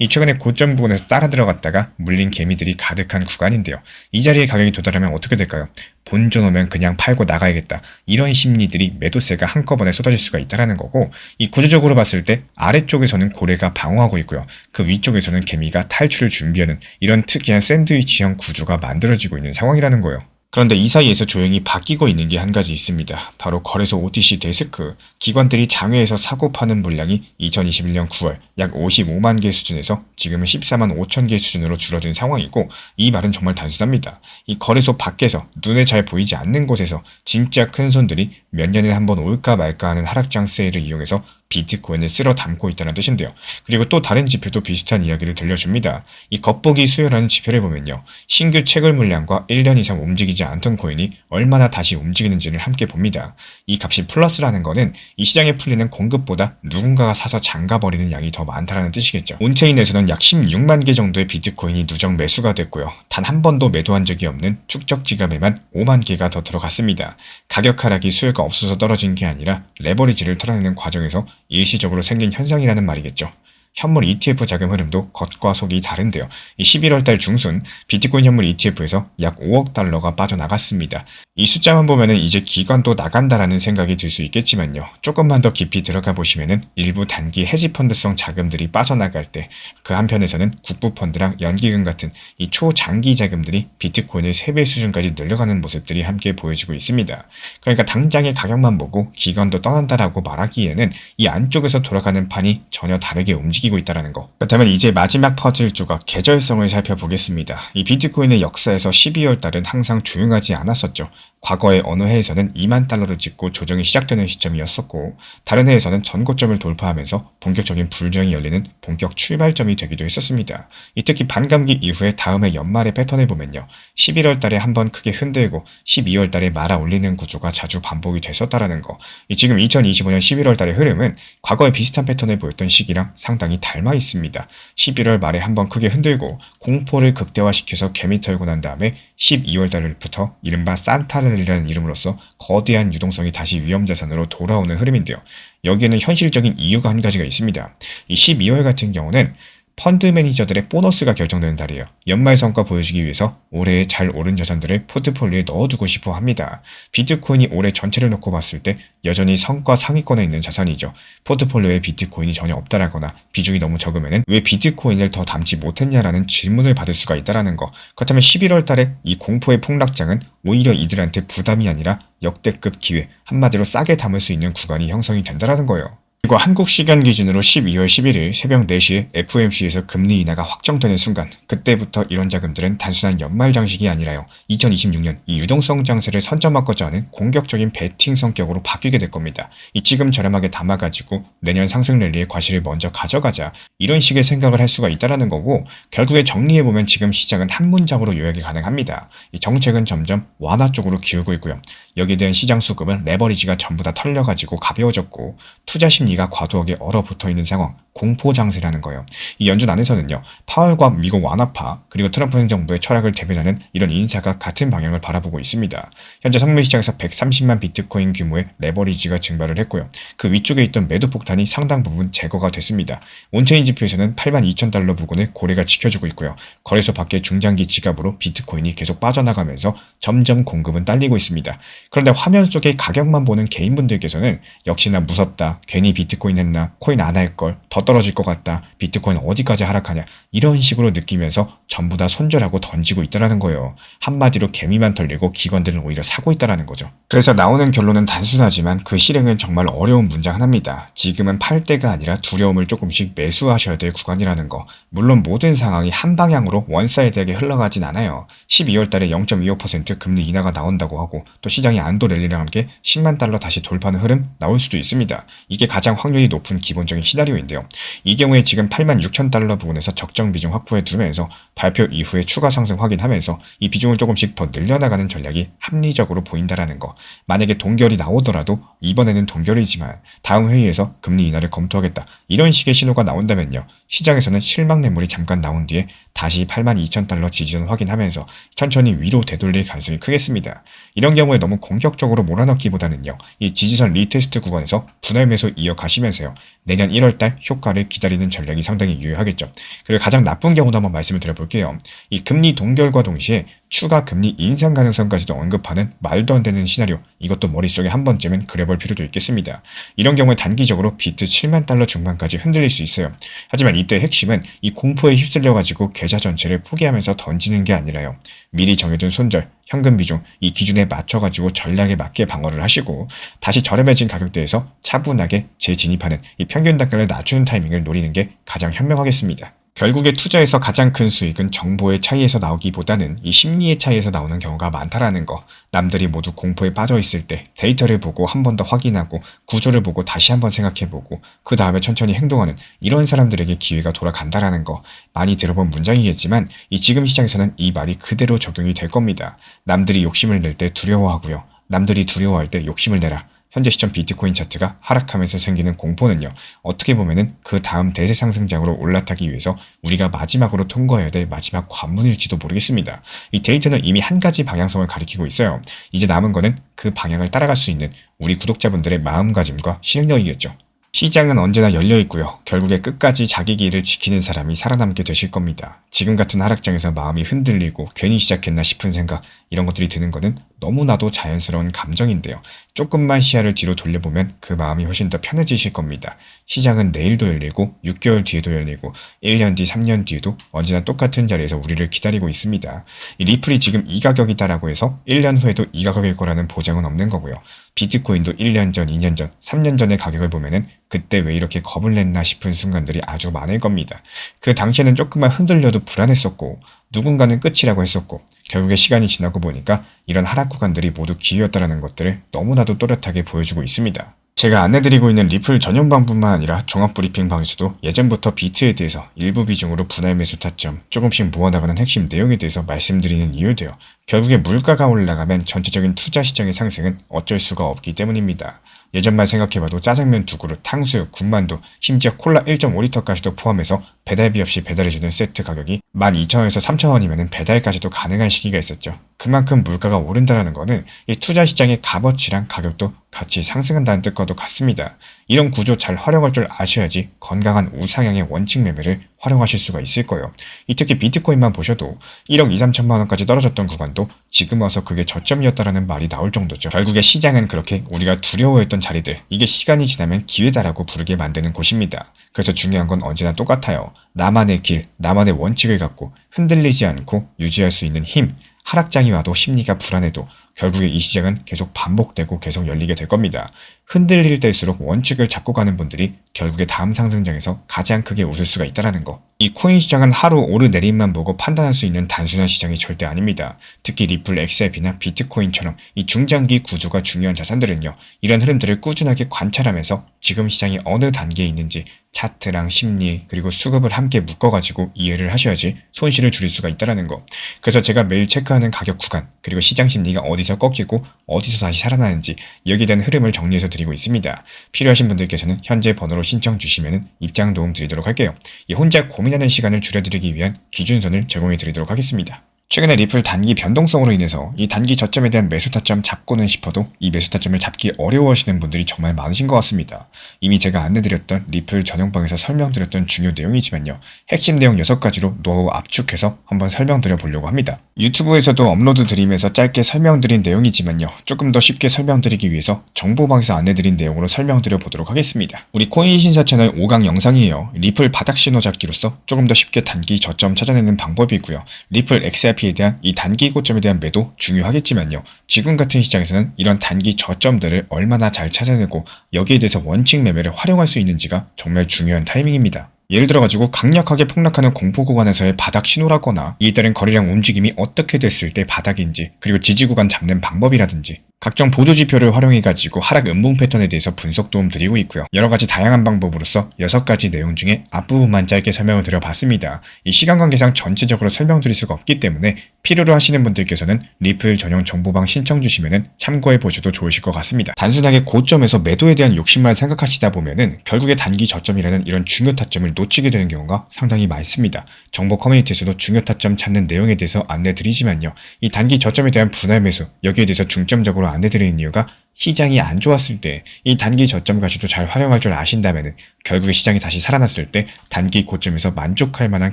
최근에 고점 부근에서 따라 들어갔다가 물린 개미들이 가득한 구간인데요. 이 자리에 가격이 도달하면 어떻게 될까요? 본전 오면 그냥 팔고 나가야겠다. 이런 심리들이 매도세가 한꺼번에 쏟아질 수가 있다는 거고, 이 구조적으로 봤을 때 아래쪽에서는 고래가 방어하고 있고요. 그 위쪽에서는 개미가 탈출을 준비하는 이런 특이한 샌드위치형 구조가 만들어지고 있는 상황이라는 거예요. 그런데 이 사이에서 조용히 바뀌고 있는 게 한 가지 있습니다. 바로 거래소 OTC 데스크, 기관들이 장외에서 사고 파는 물량이 2021년 9월 약 55만 개 수준에서 지금은 14만 5천 개 수준으로 줄어든 상황이고, 이 말은 정말 단순합니다. 이 거래소 밖에서 눈에 잘 보이지 않는 곳에서 진짜 큰 손들이 몇 년에 한 번 올까 말까 하는 하락장 세일을 이용해서 비트코인을 쓸어 담고 있다는 뜻인데요. 그리고 또 다른 지표도 비슷한 이야기를 들려줍니다. 이 겉보기 수요라는 지표를 보면요. 신규 채굴 물량과 1년 이상 움직이지 않던 코인이 얼마나 다시 움직이는지를 함께 봅니다. 이 값이 플러스라는 거는 이 시장에 풀리는 공급보다 누군가가 사서 잠가버리는 양이 더 많다는 뜻이겠죠. 온체인에서는 약 16만 개 정도의 비트코인이 누적 매수가 됐고요. 단 한 번도 매도한 적이 없는 축적지갑에만 5만 개가 더 들어갔습니다. 가격 하락이 수요가 없어서 떨어진 게 아니라 레버리지를 털어내는 과정에서 일시적으로 생긴 현상이라는 말이겠죠. 현물 ETF 자금 흐름도 겉과 속이 다른데요. 11월 달 중순 비트코인 현물 ETF에서 약 5억 달러가 빠져나갔습니다. 이 숫자만 보면은 이제 기관도 나간다라는 생각이 들 수 있겠지만요. 조금만 더 깊이 들어가 보시면은 일부 단기 헤지펀드성 자금들이 빠져나갈 때 그 한편에서는 국부펀드랑 연기금 같은 이 초장기 자금들이 비트코인의 3배 수준까지 늘려가는 모습들이 함께 보여지고 있습니다. 그러니까 당장의 가격만 보고 기관도 떠난다라고 말하기에는 이 안쪽에서 돌아가는 판이 전혀 다르게 움직이고 있다는 거. 그렇다면 이제 마지막 퍼즐 조각 계절성을 살펴보겠습니다. 이 비트코인의 역사에서 12월 달은 항상 조용하지 않았었죠. 과거의 어느 해에서는 2만 달러를 찍고 조정이 시작되는 시점이었었고, 다른 해에서는 전고점을 돌파하면서 본격적인 불정이 열리는 본격 출발점이 되기도 했었습니다. 특히 반감기 이후에 다음 해 연말의 패턴을 보면요. 11월 달에 한번 크게 흔들고 12월 달에 말아 올리는 구조가 자주 반복이 됐었다라는 거. 지금 2025년 11월 달의 흐름은 과거에 비슷한 패턴을 보였던 시기랑 상당히 닮아 있습니다. 11월 말에 한번 크게 흔들고 공포를 극대화시켜서 개미 털고 난 다음에 12월 달부터 이른바 산타랠리라는 이름으로써 거대한 유동성이 다시 위험자산으로 돌아오는 흐름인데요. 여기에는 현실적인 이유가 한 가지가 있습니다. 이 12월 같은 경우는 펀드 매니저들의 보너스가 결정되는 달이에요. 연말 성과 보여주기 위해서 올해 잘 오른 자산들을 포트폴리오에 넣어두고 싶어 합니다. 비트코인이 올해 전체를 놓고 봤을 때 여전히 성과 상위권에 있는 자산이죠. 포트폴리오에 비트코인이 전혀 없다라거나 비중이 너무 적으면 왜 비트코인을 더 담지 못했냐라는 질문을 받을 수가 있다는 거. 그렇다면 11월 달에 이 공포의 폭락장은 오히려 이들한테 부담이 아니라 역대급 기회, 한마디로 싸게 담을 수 있는 구간이 형성이 된다는 거예요. 그리고 한국 시간 기준으로 12월 11일 새벽 4시에 FOMC에서 금리 인하가 확정되는 순간, 그때부터 이런 자금들은 단순한 연말 장식이 아니라요. 2026년 이 유동성 장세를 선점하고자 하는 공격적인 베팅 성격으로 바뀌게 될 겁니다. 지금 저렴하게 담아가지고 내년 상승 랠리의 과실을 먼저 가져가자, 이런 식의 생각을 할 수가 있다는 거고, 결국에 정리해보면 지금 시장은 한 문장으로 요약이 가능합니다. 이 정책은 점점 완화 쪽으로 기울고 있고요. 여기에 대한 시장 수급은 레버리지가 전부 다 털려가지고 가벼워졌고, 투자 심리가 과도하게 얼어붙어 있는 상황, 공포 장세라는 거예요. 이 연준 안에서는요, 파월과 미국 완화파 그리고 트럼프 행정부의 철학을 대변하는 이런 인사가 같은 방향을 바라보고 있습니다. 현재 선물 시장에서 130만 비트코인 규모의 레버리지가 증발을 했고요. 그 위쪽에 있던 매도 폭탄이 상당 부분 제거가 됐습니다. 온체인 지표에서는 8만 2천 달러 부근을 고래가 지켜주고 있고요. 거래소 밖의 중장기 지갑으로 비트코인이 계속 빠져나가면서 점점 공급은 딸리고 있습니다. 그런데 화면 속의 가격만 보는 개인분들께서는 역시나 무섭다, 괜히 비트코인 했나, 코인 안 할 걸, 더 떨어질 것 같다, 비트코인 어디까지 하락하냐, 이런 식으로 느끼면서 전부 다 손절하고 던지고 있다라는 거예요. 한마디로 개미만 털리고 기관들은 오히려 사고 있다라는 거죠. 그래서 나오는 결론은 단순하지만 그 실행은 정말 어려운 문장 하나입니다. 지금은 팔 때가 아니라 두려움을 조금씩 매수하셔야 될 구간이라는 거. 물론 모든 상황이 한 방향으로 원사이드하게 흘러가진 않아요. 12월 달에 0.25% 금리 인하가 나온다고 하고 또 시장이 안도 랠리랑 함께 10만 달러 다시 돌파하는 흐름 나올 수도 있습니다. 이게 가장 확률이 높은 기본적인 시나리오인데요. 이 경우에 지금 8만 6천 달러 부근에서 적정 비중 확보해 두면서 발표 이후에 추가 상승 확인하면서 이 비중을 조금씩 더 늘려나가는 전략이 합리적으로 보인다라는 거. 만약에 동결이 나오더라도 이번에는 동결이지만 다음 회의에서 금리 인하를 검토하겠다. 이런 식의 신호가 나온다면요. 시장에서는 실망 매물이 잠깐 나온 뒤에 다시 8만 2천 달러 지지선 확인하면서 천천히 위로 되돌릴 가능성이 크겠습니다. 이런 경우에 너무 공격적으로 몰아넣기보다는요. 이 지지선 리테스트 구간에서 분할 매수 이어가시면서요. 내년 1월달 효과를 기다리는 전략이 상당히 유효하겠죠. 그리고 가장 나쁜 경우도 한번 말씀을 드려볼게요. 이 금리 동결과 동시에 추가 금리 인상 가능성까지도 언급하는 말도 안 되는 시나리오, 이것도 머릿속에 한 번쯤은 그려볼 필요도 있겠습니다. 이런 경우에 단기적으로 비트 7만 달러 중반까지 흔들릴 수 있어요. 하지만 이때 핵심은 이 공포에 휩쓸려가지고 계좌 전체를 포기하면서 던지는 게 아니라요. 미리 정해둔 손절, 현금 비중, 이 기준에 맞춰가지고 전략에 맞게 방어를 하시고 다시 저렴해진 가격대에서 차분하게 재진입하는 이 평균 단가를 낮추는 타이밍을 노리는 게 가장 현명하겠습니다. 결국에 투자에서 가장 큰 수익은 정보의 차이에서 나오기보다는 이 심리의 차이에서 나오는 경우가 많다라는 거. 남들이 모두 공포에 빠져 있을 때 데이터를 보고 한 번 더 확인하고 구조를 보고 다시 한번 생각해보고 그 다음에 천천히 행동하는 이런 사람들에게 기회가 돌아간다라는 거. 많이 들어본 문장이겠지만 이 지금 시장에서는 이 말이 그대로 적용이 될 겁니다. 남들이 욕심을 낼 때 두려워하고요. 남들이 두려워할 때 욕심을 내라. 현재 시점 비트코인 차트가 하락하면서 생기는 공포는요. 어떻게 보면은 그 다음 대세 상승장으로 올라타기 위해서 우리가 마지막으로 통과해야 될 마지막 관문일지도 모르겠습니다. 이 데이터는 이미 한 가지 방향성을 가리키고 있어요. 이제 남은 거는 그 방향을 따라갈 수 있는 우리 구독자분들의 마음가짐과 실행력이겠죠. 시장은 언제나 열려있고요. 결국에 끝까지 자기 길을 지키는 사람이 살아남게 되실 겁니다. 지금 같은 하락장에서 마음이 흔들리고 괜히 시작했나 싶은 생각, 이런 것들이 드는 것은 너무나도 자연스러운 감정인데요. 조금만 시야를 뒤로 돌려보면 그 마음이 훨씬 더 편해지실 겁니다. 시장은 내일도 열리고 6개월 뒤에도 열리고 1년 뒤, 3년 뒤에도 언제나 똑같은 자리에서 우리를 기다리고 있습니다. 이 리플이 지금 이 가격이다라고 해서 1년 후에도 이 가격일 거라는 보장은 없는 거고요. 비트코인도 1년 전, 2년 전, 3년 전의 가격을 보면은 그때 왜 이렇게 겁을 냈나 싶은 순간들이 아주 많을 겁니다. 그 당시에는 조금만 흔들려도 불안했었고 누군가는 끝이라고 했었고 결국에 시간이 지나고 보니까 이런 하락 구간들이 모두 기회였다는 것들을 너무나도 또렷하게 보여주고 있습니다. 제가 안내드리고 있는 리플 전용방뿐만 아니라 종합브리핑 방에서도 예전부터 비트에 대해서 일부 비중으로 분할 매수 타점, 조금씩 모아나가는 핵심 내용에 대해서 말씀드리는 이유도요. 결국에 물가가 올라가면 전체적인 투자 시장의 상승은 어쩔 수가 없기 때문입니다. 예전만 생각해봐도 짜장면 2그릇, 탕수육, 군만두, 심지어 콜라 1.5리터까지도 포함해서 배달비 없이 배달해주는 세트 가격이 12,000원에서 3,000원이면 배달까지도 가능한 시기가 있었죠. 그만큼 물가가 오른다는 거는 이 투자 시장의 값어치랑 가격도 같이 상승한다는 뜻과도 같습니다. 이런 구조 잘 활용할 줄 아셔야지 건강한 우상향의 원칙 매매를 활용하실 수가 있을 거예요. 특히 비트코인만 보셔도 1억 2, 3천만 원까지 떨어졌던 구간도 지금 와서 그게 저점이었다라는 말이 나올 정도죠. 결국에 시장은 그렇게 우리가 두려워했던 자리들, 이게 시간이 지나면 기회다라고 부르게 만드는 곳입니다. 그래서 중요한 건 언제나 똑같아요. 나만의 길, 나만의 원칙을 갖고 흔들리지 않고 유지할 수 있는 힘, 하락장이 와도 심리가 불안해도 결국에 이 시장은 계속 반복되고 계속 열리게 될 겁니다. 흔들릴 때일수록 원칙을 잡고 가는 분들이 결국에 다음 상승장에서 가장 크게 웃을 수가 있다는 거. 이 코인 시장은 하루 오르내림만 보고 판단할 수 있는 단순한 시장이 절대 아닙니다. 특히 리플, XRP나 비트코인처럼 이 중장기 구조가 중요한 자산들은요. 이런 흐름들을 꾸준하게 관찰하면서 지금 시장이 어느 단계에 있는지 차트랑 심리 그리고 수급을 함께 묶어가지고 이해를 하셔야지 손실을 줄일 수가 있다는 거. 그래서 제가 매일 체크하는 가격 구간 그리고 시장 심리가 어디서 꺾이고 어디서 다시 살아나는지 여기에 대한 흐름을 정리해서 드리고 있습니다. 필요하신 분들께서는 현재 번호로 신청 주시면 입장 도움 드리도록 할게요. 혼자 고민하는 시간을 줄여드리기 위한 기준선을 제공해 드리도록 하겠습니다. 최근에 리플 단기 변동성으로 인해서 이 단기 저점에 대한 매수 타점 잡고는 싶어도 이 매수 타점을 잡기 어려워하시는 분들이 정말 많으신 것 같습니다. 이미 제가 안내드렸던 리플 전용방에서 설명드렸던 중요 내용이지만요. 핵심 내용 6가지로 노하우 압축해서 한번 설명드려 보려고 합니다. 유튜브에서도 업로드 드리면서 짧게 설명드린 내용이지만요. 조금 더 쉽게 설명드리기 위해서 정보방에서 안내드린 내용으로 설명드려 보도록 하겠습니다. 우리 코인 신사 채널 5강 영상이에요. 리플 바닥 신호 잡기로서 조금 더 쉽게 단기 저점 찾아내는 방법이고요. 리플 XRP에 대한 이 단기 고점에 대한 매도 중요하겠지만요. 지금 같은 시장에서는 이런 단기 저점들을 얼마나 잘 찾아내고 여기에 대해서 원칙 매매를 활용할 수 있는지가 정말 중요한 타이밍입니다. 예를 들어가지고 강력하게 폭락하는 공포 구간에서의 바닥 신호라거나 이에 따른 거래량 움직임이 어떻게 됐을 때 바닥인지, 그리고 지지 구간 잡는 방법이라든지 각종 보조 지표를 활용해가지고 하락 음봉 패턴에 대해서 분석 도움 드리고 있고요. 여러가지 다양한 방법으로서 6가지 내용 중에 앞부분만 짧게 설명을 드려봤습니다. 이 시간 관계상 전체적으로 설명드릴 수가 없기 때문에 필요로 하시는 분들께서는 리플 전용 정보방 신청 주시면은 참고해 보셔도 좋으실 것 같습니다. 단순하게 고점에서 매도에 대한 욕심만 생각하시다 보면은 결국에 단기 저점이라는 이런 중요 타점을 놓치게 되는 경우가 상당히 많습니다. 정보 커뮤니티에서도 중요 타점 찾는 내용에 대해서 안내 드리지만요. 이 단기 저점에 대한 분할 매수, 여기에 대해서 중점적으로 안내드리는 이유가 시장이 안 좋았을 때 이 단기 저점 가치도 잘 활용할 줄 아신다면 결국에 시장이 다시 살아났을 때 단기 고점에서 만족할 만한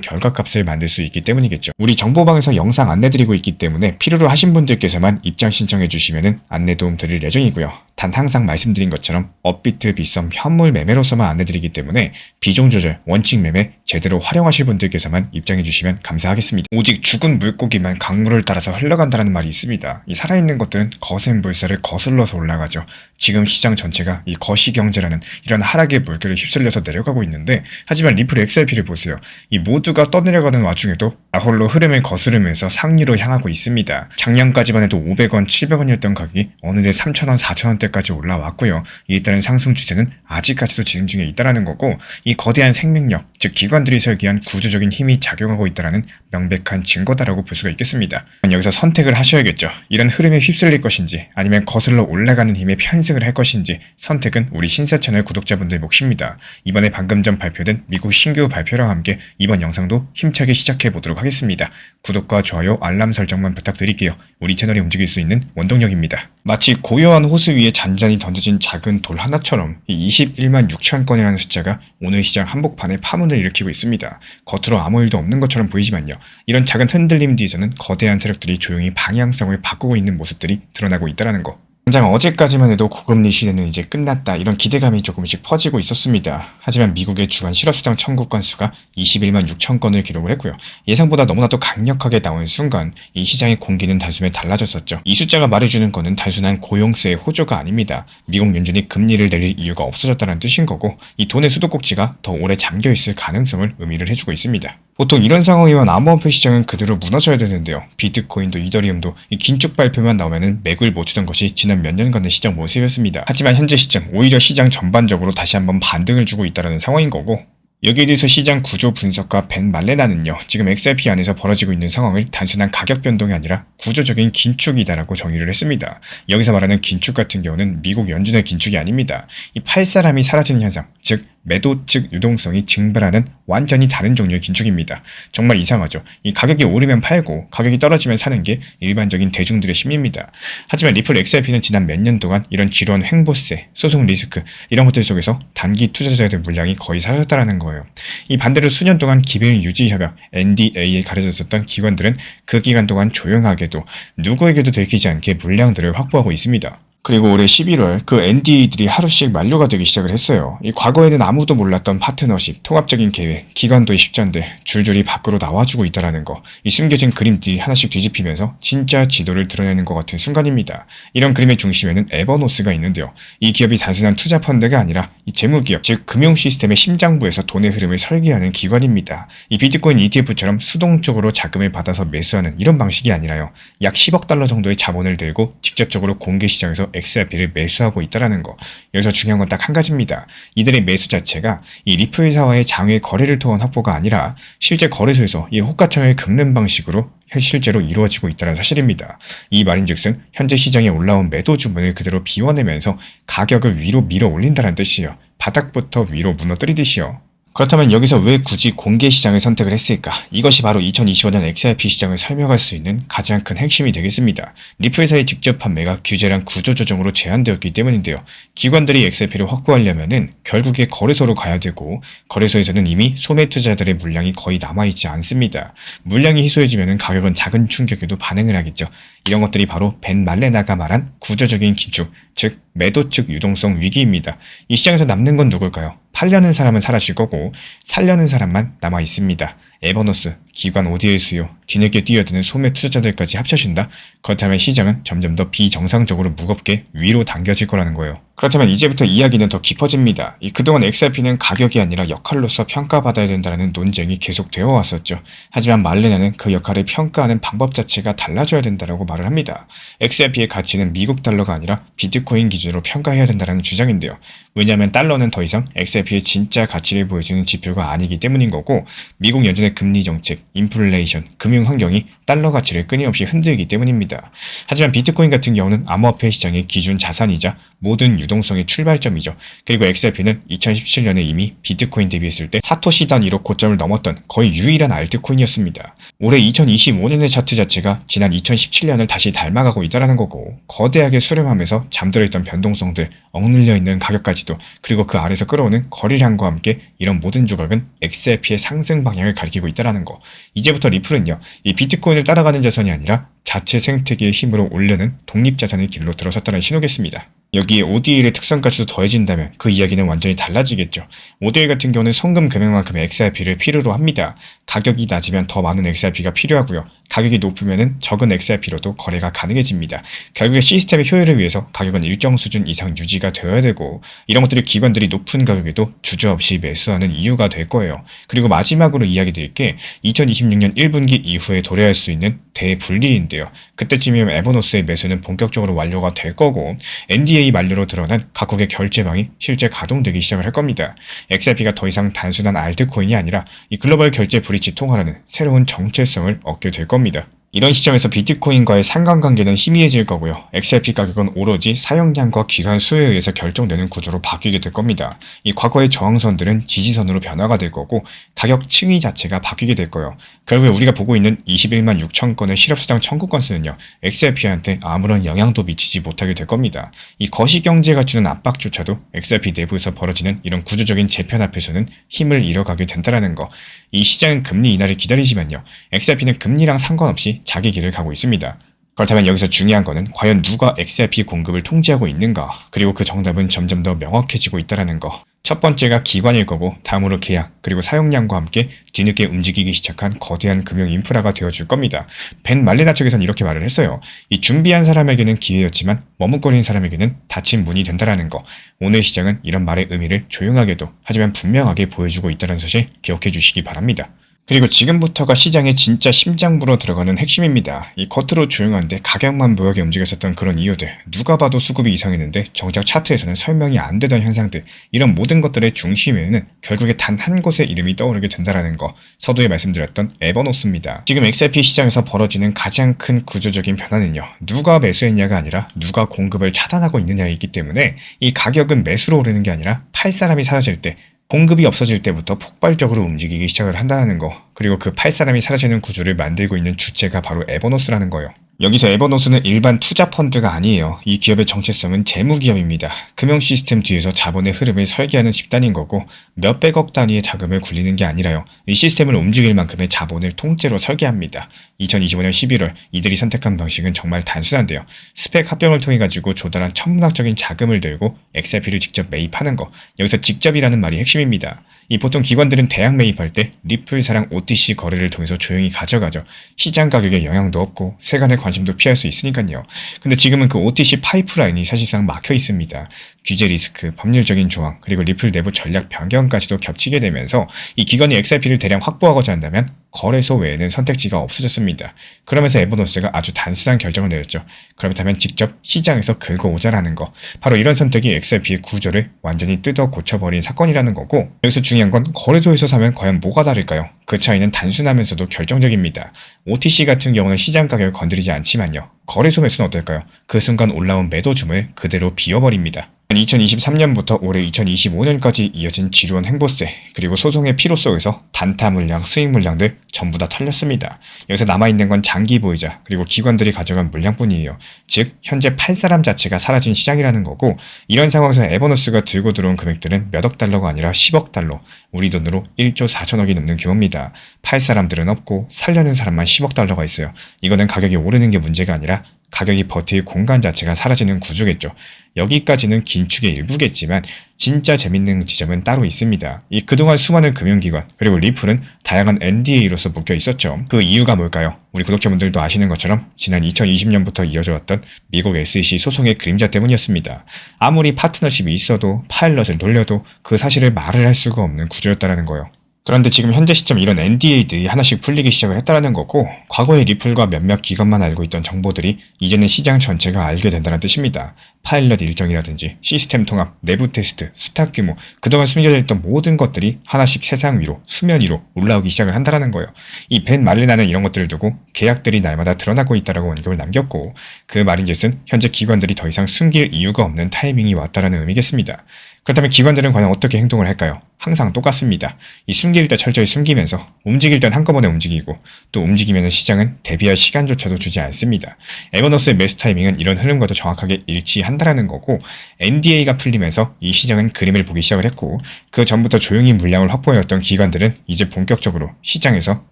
결과값을 만들 수 있기 때문이겠죠. 우리 정보방에서 영상 안내드리고 있기 때문에 필요로 하신 분들께서만 입장 신청해 주시면 안내 도움 드릴 예정이고요. 단 항상 말씀드린 것처럼 업비트, 빗썸, 현물 매매로서만 안내드리기 때문에 비중 조절, 원칙 매매 제대로 활용하실 분들께서만 입장해 주시면 감사하겠습니다. 오직 죽은 물고기만 강물을 따라서 흘러간다는 말이 있습니다. 이 살아있는 것들은 거센 물살을 거슬러서 올라가죠. 지금 시장 전체가 이 거시경제라는 이런 하락의 물결에 휩쓸려서 내려가고 있는데, 하지만 리플 XRP를 보세요. 이 모두가 떠내려가는 와중에도 아홀로 흐름을 거스르면서 상위로 향하고 있습니다. 작년까지만 해도 500원, 700원이었던 가격이 어느새 3,000원, 4,000원대까지 올라왔고요. 이에 따른 상승 추세는 아직까지도 진행 중에 있다는 거고, 이 거대한 생명력, 즉 기관들이 설계한 구조적인 힘이 작용하고 있다는 명백한 증거다라고 볼 수가 있겠습니다. 여기서 선택을 하셔야겠죠. 이런 흐름에 휩쓸릴 것인지 아니면 거슬러 올라가는 힘에 편승을 할 것인지, 선택은 우리 신사 채널 구독자분들 몫입니다. 이번에 방금 전 발표된 미국 신규 발표랑 함께 이번 영상도 힘차게 시작해 보도록 하겠습니다. 구독과 좋아요, 알람 설정만 부탁드릴게요. 우리 채널이 움직일 수 있는 원동력입니다. 마치 고요한 호수 위에 잔잔히 던져진 작은 돌 하나처럼 이 21만 6천 건이라는 숫자가 오늘 시장 한복판에 파문을 일으키고 있습니다. 겉으로 아무 일도 없는 것처럼 보이지만요. 이런 작은 흔들림 뒤에서는 거대한 세력들이 조용히 방향성을 바꾸고 있는 모습들이 드러나고 있다는 거. 당장 어제까지만 해도 고금리 시대는 이제 끝났다, 이런 기대감이 조금씩 퍼지고 있었습니다. 하지만 미국의 주간 실업수당 청구 건수가 21만 6천 건을 기록을 했고요. 예상보다 너무나도 강력하게 나온 순간 이 시장의 공기는 단숨에 달라졌었죠. 이 숫자가 말해주는 거는 단순한 고용세의 호조가 아닙니다. 미국 연준이 금리를 내릴 이유가 없어졌다는 뜻인 거고, 이 돈의 수도꼭지가 더 오래 잠겨있을 가능성을 의미를 해주고 있습니다. 보통 이런 상황이면 암호화폐 시장은 그대로 무너져야 되는데요. 비트코인도 이더리움도 이 긴축 발표만 나오면 맥을 못 추던 것이 지난 몇 년간의 시장 모습이었습니다. 하지만 현재 시점 오히려 시장 전반적으로 다시 한번 반등을 주고 있다는 상황인 거고, 여기에 대해서 시장 구조 분석가 벤 말레나는요, 지금 XRP 안에서 벌어지고 있는 상황을 단순한 가격 변동이 아니라 구조적인 긴축이다라고 정의를 했습니다. 여기서 말하는 긴축 같은 경우는 미국 연준의 긴축이 아닙니다. 이 팔 사람이 사라지는 현상, 즉 매도 측 유동성이 증발하는 완전히 다른 종류의 긴축입니다. 정말 이상하죠. 이 가격이 오르면 팔고 가격이 떨어지면 사는 게 일반적인 대중들의 심리입니다. 하지만 리플 XRP는 지난 몇 년 동안 이런 지루한 횡보세, 소송 리스크 이런 것들 속에서 단기 투자자들의 물량이 거의 사라졌다는 거예요. 이 반대로 수년 동안 기밀 유지 협약 NDA에 가려졌었던 기관들은 그 기간 동안 조용하게도 누구에게도 들키지 않게 물량들을 확보하고 있습니다. 그리고 올해 11월 그 NDA들이 하루씩 만료가 되기 시작을 했어요. 이 과거에는 아무도 몰랐던 파트너십, 통합적인 계획, 기관도의 십전들 줄줄이 밖으로 나와주고 있다는 거. 이 숨겨진 그림들이 하나씩 뒤집히면서 진짜 지도를 드러내는 것 같은 순간입니다. 이런 그림의 중심에는 에버노스가 있는데요. 이 기업이 단순한 투자 펀드가 아니라 이 재무기업, 즉 금융 시스템의 심장부에서 돈의 흐름을 설계하는 기관입니다. 이 비트코인 ETF처럼 수동적으로 자금을 받아서 매수하는 이런 방식이 아니라요. 약 10억 달러 정도의 자본을 들고 직접적으로 공개 시장에서 XRP를 매수하고 있다는 거. 여기서 중요한 건 딱 한 가지입니다. 이들의 매수 자체가 이 리플사와의 장외 거래를 통한 확보가 아니라 실제 거래소에서 이 호가창을 긁는 방식으로 실제로 이루어지고 있다는 사실입니다. 이 말인즉슨 현재 시장에 올라온 매도 주문을 그대로 비워내면서 가격을 위로 밀어 올린다는 뜻이에요. 바닥부터 위로 무너뜨리듯이요. 그렇다면 여기서 왜 굳이 공개 시장을 선택을 했을까? 이것이 바로 2025년 XRP 시장을 설명할 수 있는 가장 큰 핵심이 되겠습니다. 리플사의 직접 판매가 규제랑 구조 조정으로 제한되었기 때문인데요. 기관들이 XRP를 확보하려면은 결국에 거래소로 가야 되고, 거래소에서는 이미 소매 투자자들의 물량이 거의 남아있지 않습니다. 물량이 희소해지면은 가격은 작은 충격에도 반응을 하겠죠. 이런 것들이 바로 벤 말레나가 말한 구조적인 기축, 즉 매도 측 유동성 위기입니다. 이 시장에서 남는 건 누굴까요? 팔려는 사람은 사라질 거고 살려는 사람만 남아 있습니다. 에버노스, 기관 ODL 수요, 뒤늦게 뛰어드는 소매 투자자들까지 합쳐진다? 그렇다면 시장은 점점 더 비정상적으로 무겁게 위로 당겨질 거라는 거예요. 그렇다면 이제부터 이야기는 더 깊어집니다. 그동안 XRP는 가격이 아니라 역할로서 평가받아야 된다는 논쟁이 계속되어 왔었죠. 하지만 말레나는 그 역할을 평가하는 방법 자체가 달라져야 된다고 말을 합니다. XRP의 가치는 미국 달러가 아니라 비트코인 기준으로 평가해야 된다는 주장인데요. 왜냐하면 달러는 더 이상 XRP의 진짜 가치를 보여주는 지표가 아니기 때문인 거고, 미국 연준의 금리 정책, 인플레이션, 금융 환경이 달러 가치를 끊임없이 흔들기 때문입니다. 하지만 비트코인 같은 경우는 암호화폐 시장의 기준 자산이자 모든 유동성의 출발점이죠. 그리고 XRP는 2017년에 이미 비트코인 대비했을 때 사토시 단위로 고점을 넘었던 거의 유일한 알트코인이었습니다. 올해 2025년의 차트 자체가 지난 2017년을 다시 닮아가고 있다는 거고, 거대하게 수렴하면서 잠들어있던 변동성들, 억눌려 있는 가격까지도, 그리고 그 아래서 끌어오는 거래량과 함께 이런 모든 조각은 XRP의 상승 방향을 가리키고 있다는 거. 이제부터 리플은요, 이 비트코인을 따라가는 자산이 아니라 자체 생태계의 힘으로 올려는 독립자산의 길로 들어섰다는 신호겠습니다. 여기에 ODL의 특성까지도 더해진다면 그 이야기는 완전히 달라지겠죠. ODL 같은 경우는 송금 금액만큼의 XRP를 필요로 합니다. 가격이 낮으면 더 많은 XRP가 필요하고요. 가격이 높으면 적은 XRP로도 거래가 가능해집니다. 결국에 시스템의 효율을 위해서 가격은 일정 수준 이상 유지가 되어야 되고, 이런 것들이 기관들이 높은 가격에도 주저없이 매수하는 이유가 될 거예요. 그리고 마지막으로 이야기 드릴 게 2026년 1분기 이후에 도래할 수 있는 대분리인데요. 그때쯤이면 에버노스의 매수는 본격적으로 완료가 될 거고, NDA 만료로 드러난 각국의 결제망이 실제 가동되기 시작을 할 겁니다. XRP가 더 이상 단순한 알트코인이 아니라 이 글로벌 결제 브릿지 통화라는 새로운 정체성을 얻게 될 겁니다. 이런 시점에서 비트코인과의 상관관계는 희미해질 거고요. XRP 가격은 오로지 사용량과 기간 수에 의해서 결정되는 구조로 바뀌게 될 겁니다. 이 과거의 저항선들은 지지선으로 변화가 될 거고, 가격 층위 자체가 바뀌게 될 거예요. 결국에 우리가 보고 있는 21만 6천 건의 실업수당 청구 건수는요, XRP한테 아무런 영향도 미치지 못하게 될 겁니다. 이 거시경제가 주는 압박조차도 XRP 내부에서 벌어지는 이런 구조적인 재편 앞에서는 힘을 잃어가게 된다는 거. 이 시장은 금리 인하를 기다리지만요, XRP는 금리랑 상관없이 자기 길을 가고 있습니다. 그렇다면 여기서 중요한 거는 과연 누가 XRP 공급을 통제하고 있는가, 그리고 그 정답은 점점 더 명확해지고 있다는 거. 첫 번째가 기관일 거고, 다음으로 계약, 그리고 사용량과 함께 뒤늦게 움직이기 시작한 거대한 금융 인프라가 되어줄 겁니다. 벤 말레나 측에서는 이렇게 말을 했어요. 이 준비한 사람에게는 기회였지만 머뭇거리는 사람에게는 닫힌 문이 된다는 거. 오늘 시장은 이런 말의 의미를 조용하게도 하지만 분명하게 보여주고 있다는 사실 기억해 주시기 바랍니다. 그리고 지금부터가 시장의 진짜 심장부로 들어가는 핵심입니다. 이 겉으로 조용한데 가격만 보여게 움직였었던 그런 이유들, 누가 봐도 수급이 이상했는데 정작 차트에서는 설명이 안 되던 현상들, 이런 모든 것들의 중심에는 결국에 단 한 곳의 이름이 떠오르게 된다는 거, 서두에 말씀드렸던 에버노스입니다. 지금 XRP 시장에서 벌어지는 가장 큰 구조적인 변화는요, 누가 매수했냐가 아니라 누가 공급을 차단하고 있느냐이기 때문에, 이 가격은 매수로 오르는 게 아니라 팔 사람이 사라질 때, 공급이 없어질 때부터 폭발적으로 움직이기 시작을 한다는 거, 그리고 그 팔 사람이 사라지는 구조를 만들고 있는 주체가 바로 에버노스라는 거예요. 여기서 에버노스는 일반 투자 펀드가 아니에요. 이 기업의 정체성은 재무기업입니다. 금융 시스템 뒤에서 자본의 흐름을 설계하는 집단인 거고, 몇백억 단위의 자금을 굴리는 게 아니라요, 이 시스템을 움직일 만큼의 자본을 통째로 설계합니다. 2025년 11월 이들이 선택한 방식은 정말 단순한데요. 스펙 합병을 통해 가지고 조달한 천문학적인 자금을 들고 XRP를 직접 매입하는 거. 여기서 직접이라는 말이 핵심입니다. 이 보통 기관들은 대량 매입할 때 리플사랑 OTC 거래를 통해서 조용히 가져가죠. 시장 가격에 영향도 없고 세간의 관심도 피할 수 있으니까요. 근데 지금은 그 OTC 파이프라인이 사실상 막혀 있습니다. 규제 리스크, 법률적인 조항, 그리고 리플 내부 전략 변경까지도 겹치게 되면서 이 기관이 XRP를 대량 확보하고자 한다면 거래소 외에는 선택지가 없어졌습니다. 그러면서 에버노스가 아주 단순한 결정을 내렸죠. 그렇다면 직접 시장에서 긁어오자라는 거. 바로 이런 선택이 XRP의 구조를 완전히 뜯어 고쳐버린 사건이라는 거고, 여기서 중요한 건 거래소에서 사면 과연 뭐가 다를까요? 그 차이는 단순하면서도 결정적입니다. OTC 같은 경우는 시장 가격을 건드리지 않지만요, 거래소 매수는 어떨까요? 그 순간 올라온 매도 주문을 그대로 비워버립니다. 2023년부터 올해 2025년까지 이어진 지루한 행보세, 그리고 소송의 피로 속에서 단타 물량, 수익 물량들 전부 다 털렸습니다. 여기서 남아있는 건 장기 보유자, 그리고 기관들이 가져간 물량뿐이에요. 즉, 현재 팔 사람 자체가 사라진 시장이라는 거고, 이런 상황에서 에버노스가 들고 들어온 금액들은 몇억 달러가 아니라 10억 달러, 우리 돈으로 1조 4천억이 넘는 규모입니다. 팔 사람들은 없고 살려는 사람만 10억 달러가 있어요. 이거는 가격이 오르는 게 문제가 아니라 가격이 버틸 공간 자체가 사라지는 구조겠죠. 여기까지는 긴축의 일부겠지만 진짜 재밌는 지점은 따로 있습니다. 이 그동안 수많은 금융기관 그리고 리플은 다양한 NDA로서 묶여 있었죠. 그 이유가 뭘까요? 우리 구독자분들도 아시는 것처럼 지난 2020년부터 이어져 왔던 미국 SEC 소송의 그림자 때문이었습니다. 아무리 파트너십이 있어도 파일럿을 돌려도 그 사실을 말을 할 수가 없는 구조였다는 거예요. 그런데 지금 현재 시점 이런 NDA들이 하나씩 풀리기 시작을 했다는 거고, 과거에 리플과 몇몇 기관만 알고 있던 정보들이 이제는 시장 전체가 알게 된다는 뜻입니다. 파일럿 일정이라든지 시스템 통합, 내부 테스트, 수탁 규모, 그동안 숨겨져 있던 모든 것들이 하나씩 세상 위로, 수면 위로 올라오기 시작을 한다는 거예요. 이 벤 말레나는 이런 것들을 두고 계약들이 날마다 드러나고 있다라고 언급을 남겼고, 그 말인즉슨 현재 기관들이 더 이상 숨길 이유가 없는 타이밍이 왔다라는 의미겠습니다. 그렇다면 기관들은 과연 어떻게 행동을 할까요? 항상 똑같습니다. 이 숨길 때 철저히 숨기면서 움직일 땐 한꺼번에 움직이고, 또 움직이면 시장은 대비할 시간조차도 주지 않습니다. 에버노스의 매수 타이밍은 이런 흐름과도 정확하게 일치한다라는 거고, NDA가 풀리면서 이 시장은 그림을 보기 시작을 했고, 그 전부터 조용히 물량을 확보해왔던 기관들은 이제 본격적으로 시장에서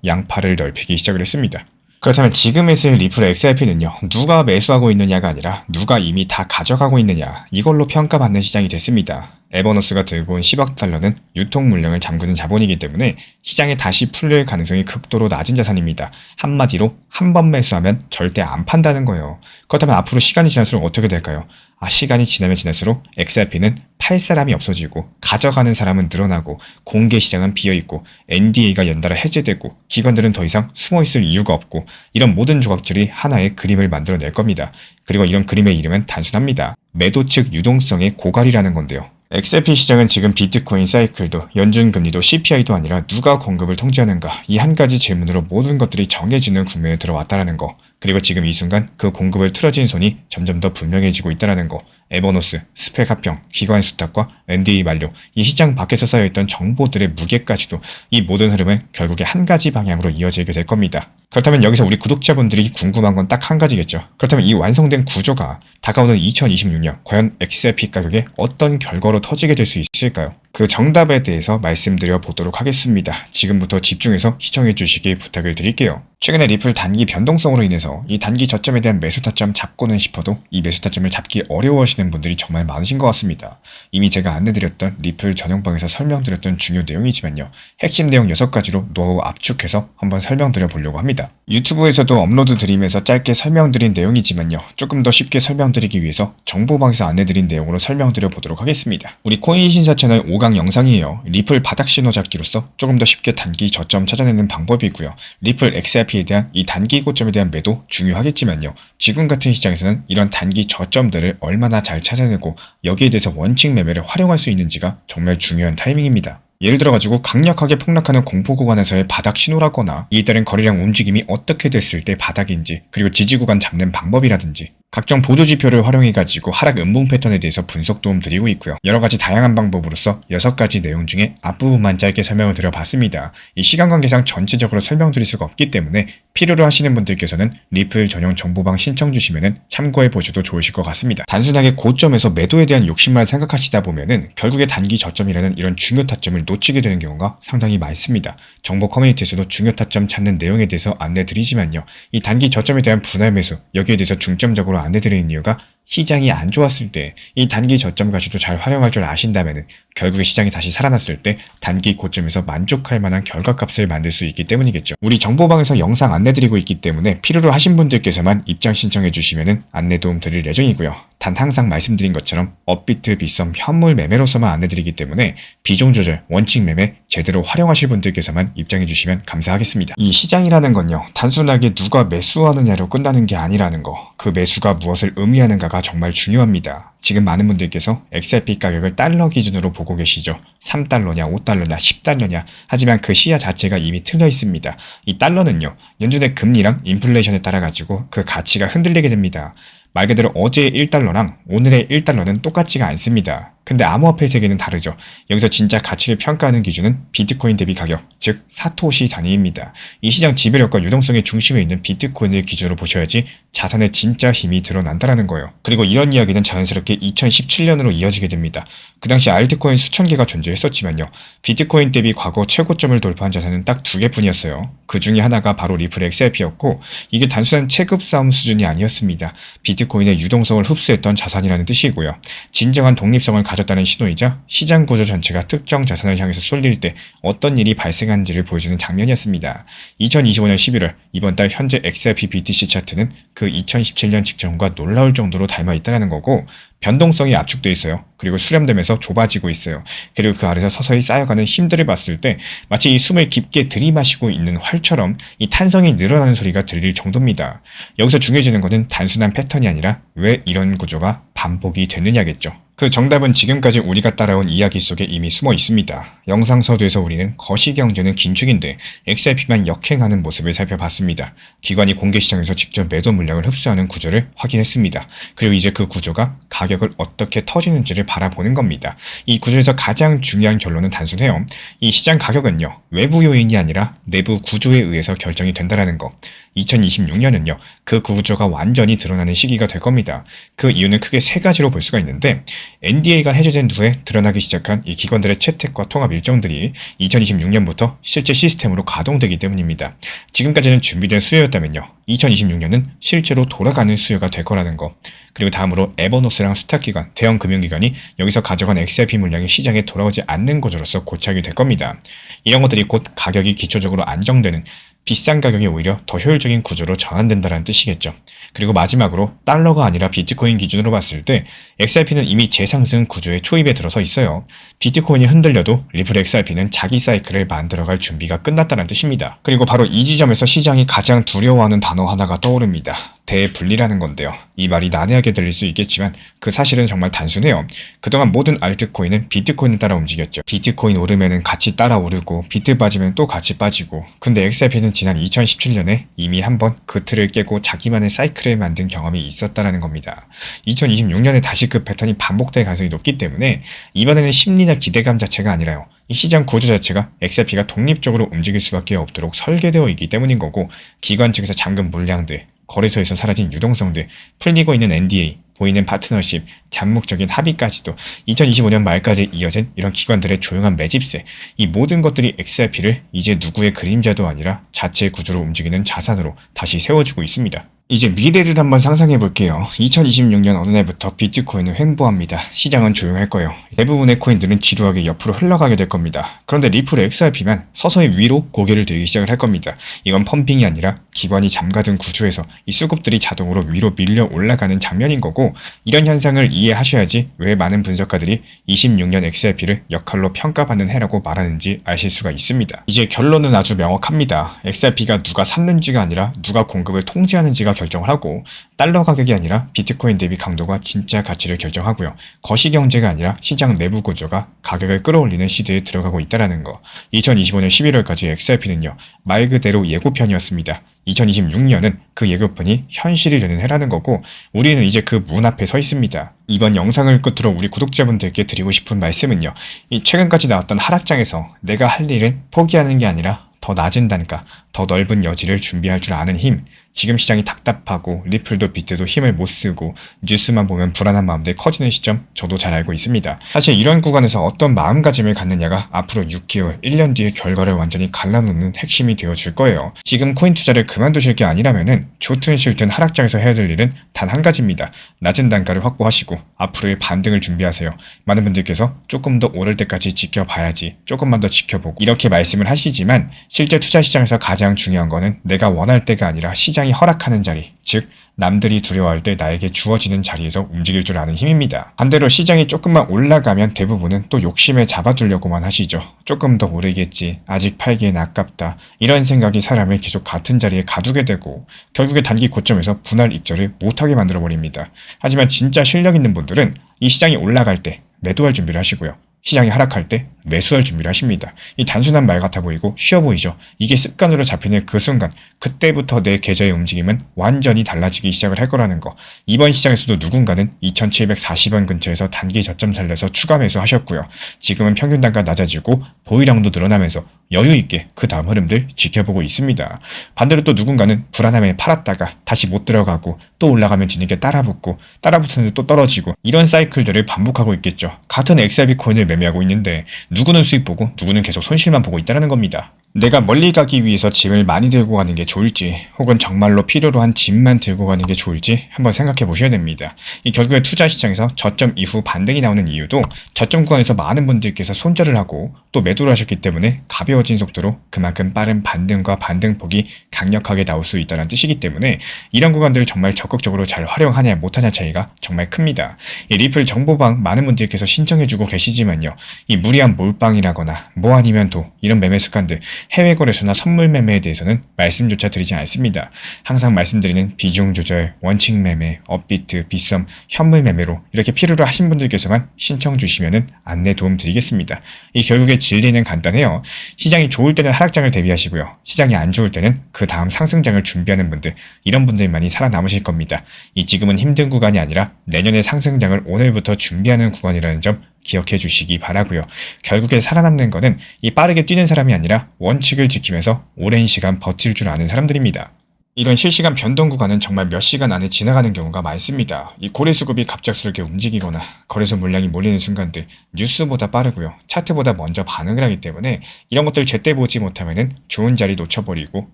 양파를 넓히기 시작을 했습니다. 그렇다면 지금에서의 리플 XRP는요, 누가 매수하고 있느냐가 아니라 누가 이미 다 가져가고 있느냐, 이걸로 평가받는 시장이 됐습니다. 에버노스가 들고 온 10억 달러는 유통 물량을 잠그는 자본이기 때문에 시장에 다시 풀릴 가능성이 극도로 낮은 자산입니다. 한마디로 한 번 매수하면 절대 안 판다는 거예요. 그렇다면 앞으로 시간이 지날수록 어떻게 될까요? 시간이 지나면 지날수록 XRP는 팔 사람이 없어지고 가져가는 사람은 늘어나고 공개 시장은 비어있고 NDA가 연달아 해제되고 기관들은 더 이상 숨어있을 이유가 없고, 이런 모든 조각들이 하나의 그림을 만들어낼 겁니다. 그리고 이런 그림의 이름은 단순합니다. 매도 측 유동성의 고갈이라는 건데요. XRP 시장은 지금 비트코인 사이클도 연준금리도 CPI도 아니라 누가 공급을 통제하는가, 이 한 가지 질문으로 모든 것들이 정해지는 국면에 들어왔다라는 거, 그리고 지금 이 순간 그 공급을 틀어진 손이 점점 더 분명해지고 있다는 거, 에버노스, 스펙 합병, 기관 수탁과 NDA 만료, 이 시장 밖에서 쌓여있던 정보들의 무게까지도 이 모든 흐름은 결국에 한 가지 방향으로 이어지게 될 겁니다. 그렇다면 여기서 우리 구독자분들이 궁금한 건 딱 한 가지겠죠. 그렇다면 이 완성된 구조가 다가오는 2026년 과연 XRP 가격에 어떤 결과로 터지게 될 수 있을까요? 그 정답에 대해서 말씀드려 보도록 하겠습니다. 지금부터 집중해서 시청해 주시길 부탁을 드릴게요. 최근에 리플 단기 변동성으로 인해서 이 단기 저점에 대한 매수 타점 잡고는 싶어도 이 매수 타점을 잡기 어려워하시는 분들이 정말 많으신 것 같습니다. 이미 제가 안내드렸던 리플 전용방에서 설명드렸던 중요 내용이지만요, 핵심 내용 6가지로 노하우 압축해서 한번 설명드려 보려고 합니다. 유튜브에서도 업로드 드리면서 짧게 설명드린 내용이지만요, 조금 더 쉽게 설명드리기 위해서 정보방에서 안내드린 내용으로 설명드려 보도록 하겠습니다. 우리 코인 신사 채널 5강 영상이에요. 리플 바닥 신호 잡기로서 조금 더 쉽게 단기 저점 찾아내는 방법이고요. 리플 XRP에 대한 이 단기 고점에 대한 매도 중요하겠지만요, 지금 같은 시장에서는 이런 단기 저점들을 얼마나 잘 찾아내고 여기에 대해서 원칙 매매를 활용할 수 있는지가 정말 중요한 타이밍입니다. 예를 들어가지고 강력하게 폭락하는 공포 구간에서의 바닥 신호라거나 이에 따른 거래량 움직임이 어떻게 됐을 때 바닥인지, 그리고 지지 구간 잡는 방법이라든지 각종 보조 지표를 활용해가지고 하락 음봉 패턴에 대해서 분석 도움 드리고 있고요. 여러가지 다양한 방법으로서 6가지 내용 중에 앞부분만 짧게 설명을 드려봤습니다. 이 시간 관계상 전체적으로 설명드릴 수가 없기 때문에 필요로 하시는 분들께서는 리플 전용 정보방 신청 주시면 참고해 보셔도 좋으실 것 같습니다. 단순하게 고점에서 매도에 대한 욕심만 생각하시다 보면은 결국에 단기 저점이라는 이런 중요 타점을 놓치게 되는 경우가 상당히 많습니다. 정보 커뮤니티에서도 중요 타점 찾는 내용에 대해서 안내드리지만요, 이 단기 저점에 대한 분할 매수, 여기에 대해서 중점적으로 안내드리는 이유가 시장이 안 좋았을 때 이 단기 저점까지도 잘 활용할 줄 아신다면 결국에 시장이 다시 살아났을 때 단기 고점에서 만족할 만한 결과값을 만들 수 있기 때문이겠죠. 우리 정보방에서 영상 안내드리고 있기 때문에 필요로 하신 분들께서만 입장 신청해 주시면 안내 도움 드릴 예정이고요. 단 항상 말씀드린 것처럼 업비트, 빗썸, 현물 매매로서만 안내드리기 때문에 비중 조절, 원칙 매매 제대로 활용하실 분들께서만 입장해 주시면 감사하겠습니다. 이 시장이라는 건요, 단순하게 누가 매수하느냐로 끝나는 게 아니라는 거, 그 매수가 무엇을 의미하는가가 정말 중요합니다. 지금 많은 분들께서 XRP 가격을 달러 기준으로 보고 계시죠. 3달러냐, 5달러냐, 10달러냐. 하지만 그 시야 자체가 이미 틀려 있습니다. 이 달러는요, 연준의 금리랑 인플레이션에 따라 가지고 그 가치가 흔들리게 됩니다. 말 그대로 어제의 1달러랑 오늘의 1달러는 똑같지가 않습니다. 근데 암호화폐 세계는 다르죠. 여기서 진짜 가치를 평가하는 기준은 비트코인 대비 가격, 즉 사토시 단위입니다. 이 시장 지배력과 유동성의 중심에 있는 비트코인을 기준으로 보셔야지 자산의 진짜 힘이 드러난다는 거예요. 그리고 이런 이야기는 자연스럽게 2017년으로 이어지게 됩니다. 그 당시 알트코인 수천 개가 존재했었지만요. 비트코인 대비 과거 최고점을 돌파한 자산은 딱 2개뿐이었어요. 그 중에 하나가 바로 리플 XRP였고 이게 단순한 체급 싸움 수준이 아니었습니다. 비트코인의 유동성을 흡수했던 자산이라는 뜻이고요. 진정한 독립성을 가졌다는 신호이자 시장 구조 전체가 특정 자산을 향해서 쏠릴 때 어떤 일이 발생한지를 보여주는 장면이었습니다. 2025년 11월 이번 달 현재 XRP BTC 차트는 그 2017년 직전과 놀라울 정도로 닮아있다는 거고 변동성이 압축돼 있어요. 그리고 수렴되면서 좁아지고 있어요. 그리고 그 아래서 서서히 쌓여가는 힘들을 봤을 때 마치 이 숨을 깊게 들이마시고 있는 활처럼 이 탄성이 늘어나는 소리가 들릴 정도입니다. 여기서 중요해지는 것은 단순한 패턴이 아니라 왜 이런 구조가 반복이 되느냐겠죠. 그 정답은 지금까지 우리가 따라온 이야기 속에 이미 숨어 있습니다. 영상 서두에서 우리는 거시경제는 긴축인데 XRP만 역행하는 모습을 살펴봤습니다. 기관이 공개시장에서 직접 매도 물량을 흡수하는 구조를 확인했습니다. 그리고 이제 그 구조가 가격을 어떻게 터지는지를 바라보는 겁니다. 이 구조에서 가장 중요한 결론은 단순해요. 이 시장 가격은요, 외부 요인이 아니라 내부 구조에 의해서 결정이 된다는 거. 2026년은요, 그 구조가 완전히 드러나는 시기가 될 겁니다. 그 이유는 크게 세 가지로 볼 수가 있는데, NDA가 해제된 후에 드러나기 시작한 이 기관들의 채택과 통합 일정들이 2026년부터 실제 시스템으로 가동되기 때문입니다. 지금까지는 준비된 수요였다면요, 2026년은 실제로 돌아가는 수요가 될 거라는 거. 그리고 다음으로 에버노스랑 스탁기관, 대형 금융기관이 여기서 가져간 XRP 물량이 시장에 돌아오지 않는 구조로서 고착이 될 겁니다. 이런 것들이 곧 가격이 기초적으로 안정되는 비싼 가격이 오히려 더 효율적인 구조로 전환된다는 뜻이겠죠. 그리고 마지막으로 달러가 아니라 비트코인 기준으로 봤을 때 XRP는 이미 재상승 구조의 초입에 들어서 있어요. 비트코인이 흔들려도 리플 XRP는 자기 사이클을 만들어갈 준비가 끝났다는 뜻입니다. 그리고 바로 이 지점에서 시장이 가장 두려워하는 단어 하나가 떠오릅니다. 대분리라는 건데요. 이 말이 난해하게 들릴 수 있겠지만 그 사실은 정말 단순해요. 그동안 모든 알트코인은 비트코인을 따라 움직였죠. 비트코인 오르면은 같이 따라 오르고 비트 빠지면 또 같이 빠지고, 근데 XRP는 지난 2017년에 이미 한번 그 틀을 깨고 자기만의 사이클을 만든 경험이 있었다는 겁니다. 2026년에 다시 그 패턴이 반복될 가능성이 높기 때문에 이번에는 심리나 기대감 자체가 아니라요, 이 시장 구조 자체가 XRP가 독립적으로 움직일 수밖에 없도록 설계되어 있기 때문인 거고, 기관 측에서 잠금 물량들, 거래소에서 사라진 유동성들, 풀리고 있는 NDA, 보이는 파트너십, 잠묵적인 합의까지도 2025년 말까지 이어진 이런 기관들의 조용한 매집세, 이 모든 것들이 XRP를 이제 누구의 그림자도 아니라 자체 구조로 움직이는 자산으로 다시 세워주고 있습니다. 이제 미래를 한번 상상해 볼게요. 2026년 어느 날부터 비트코인은 횡보합니다. 시장은 조용할 거예요. 대부분의 코인들은 지루하게 옆으로 흘러가게 될 겁니다. 그런데 리플 XRP만 서서히 위로 고개를 들기 시작을 할 겁니다. 이건 펌핑이 아니라 기관이 잠가둔 구조에서 이 수급들이 자동으로 위로 밀려 올라가는 장면인 거고, 이런 현상을 이해하셔야지 왜 많은 분석가들이 26년 XRP를 역할로 평가받는 해라고 말하는지 아실 수가 있습니다. 이제 결론은 아주 명확합니다. XRP가 누가 샀는지가 아니라 누가 공급을 통제하는지가 결정을 하고, 달러 가격이 아니라 비트코인 대비 강도가 진짜 가치를 결정하고요. 거시경제가 아니라 시장 내부 구조가 가격을 끌어올리는 시대에 들어가고 있다는 거. 2025년 11월까지 XRP는요, 말 그대로 예고편이었습니다. 2026년은 그 예고편이 현실이 되는 해라는 거고, 우리는 이제 그 문 앞에 서 있습니다. 이번 영상을 끝으로 우리 구독자분들께 드리고 싶은 말씀은요, 이 최근까지 나왔던 하락장에서 내가 할 일은 포기하는 게 아니라 더 낮은 단가, 더 넓은 여지를 준비할 줄 아는 힘. 지금 시장이 답답하고 리플도 비트도 힘을 못 쓰고 뉴스만 보면 불안한 마음들이 커지는 시점 저도 잘 알고 있습니다. 사실 이런 구간에서 어떤 마음가짐을 갖느냐가 앞으로 6개월, 1년 뒤의 결과를 완전히 갈라놓는 핵심이 되어줄 거예요. 지금 코인 투자를 그만두실 게 아니라면은 좋든 싫든 하락장에서 해야 될 일은 단 한 가지입니다. 낮은 단가를 확보하시고 앞으로의 반등을 준비하세요. 많은 분들께서 조금 더 오를 때까지 지켜봐야지, 조금만 더 지켜보고 이렇게 말씀을 하시지만 실제 투자 시장에서 가장 중요한 거는 내가 원할 때가 아니라 시장이 허락하는 자리, 즉 남들이 두려워할 때 나에게 주어지는 자리에서 움직일 줄 아는 힘입니다. 반대로 시장이 조금만 올라가면 대부분은 또 욕심에 잡아두려고만 하시죠. 조금 더 오르겠지, 아직 팔기엔 아깝다, 이런 생각이 사람을 계속 같은 자리에 가두게 되고 결국에 단기 고점에서 분할 익절을 못하게 만들어버립니다. 하지만 진짜 실력 있는 분들은 이 시장이 올라갈 때 매도할 준비를 하시고요, 시장이 하락할 때 매수할 준비를 하십니다. 이 단순한 말 같아 보이고 쉬워 보이죠? 이게 습관으로 잡히는 그 순간, 그때부터 내 계좌의 움직임은 완전히 달라지기 시작을 할 거라는 거. 이번 시장에서도 누군가는 2740원 근처에서 단기 저점 살려서 추가 매수하셨고요. 지금은 평균 단가 낮아지고 보유량도 늘어나면서 여유 있게 그 다음 흐름들 지켜보고 있습니다. 반대로 또 누군가는 불안함에 팔았다가 다시 못 들어가고 또 올라가면 뒤늦게 따라붙고 따라붙었는데 또 떨어지고 이런 사이클들을 반복하고 있겠죠. 같은 XRP 코인을 매매하고 있는데 누구는 수익 보고 누구는 계속 손실만 보고 있다는 겁니다. 내가 멀리 가기 위해서 짐을 많이 들고 가는 게 좋을지 혹은 정말로 필요로 한 짐만 들고 가는 게 좋을지 한번 생각해 보셔야 됩니다. 이 결국에 투자 시장에서 저점 이후 반등이 나오는 이유도 저점 구간에서 많은 분들께서 손절을 하고 또 매도를 하셨기 때문에 가벼워진 속도로 그만큼 빠른 반등과 반등폭이 강력하게 나올 수 있다는 뜻이기 때문에 이런 구간들을 정말 적극적으로 잘 활용하냐 못하냐 차이가 정말 큽니다. 이 리플 정보방 많은 분들께서 신청해주고 계시지만요. 이 무리한 몰빵이라거나 뭐 아니면 도 이런 매매 습관들 해외 거래소나 선물 매매에 대해서는 말씀조차 드리지 않습니다. 항상 말씀드리는 비중 조절, 원칙 매매, 업비트, 빗썸, 현물 매매로 이렇게 필요로 하신 분들께서만 신청 주시면은 안내 도움 드리겠습니다. 이 결국에 진리는 간단해요. 시장이 좋을 때는 하락장을 대비하시고요. 시장이 안 좋을 때는 그 다음 상승장을 준비하는 분들, 이런 분들만이 살아남으실 겁니다. 이 지금은 힘든 구간이 아니라 내년의 상승장을 오늘부터 준비하는 구간이라는 점 기억해 주시기 바라고요. 결국에 살아남는 거는 이 빠르게 뛰는 사람이 아니라 원칙을 지키면서 오랜 시간 버틸 줄 아는 사람들입니다. 이런 실시간 변동 구간은 정말 몇 시간 안에 지나가는 경우가 많습니다. 이 고래 수급이 갑작스럽게 움직이거나 거래소 물량이 몰리는 순간들 뉴스보다 빠르고요. 차트보다 먼저 반응을 하기 때문에 이런 것들 제때 보지 못하면은 좋은 자리 놓쳐버리고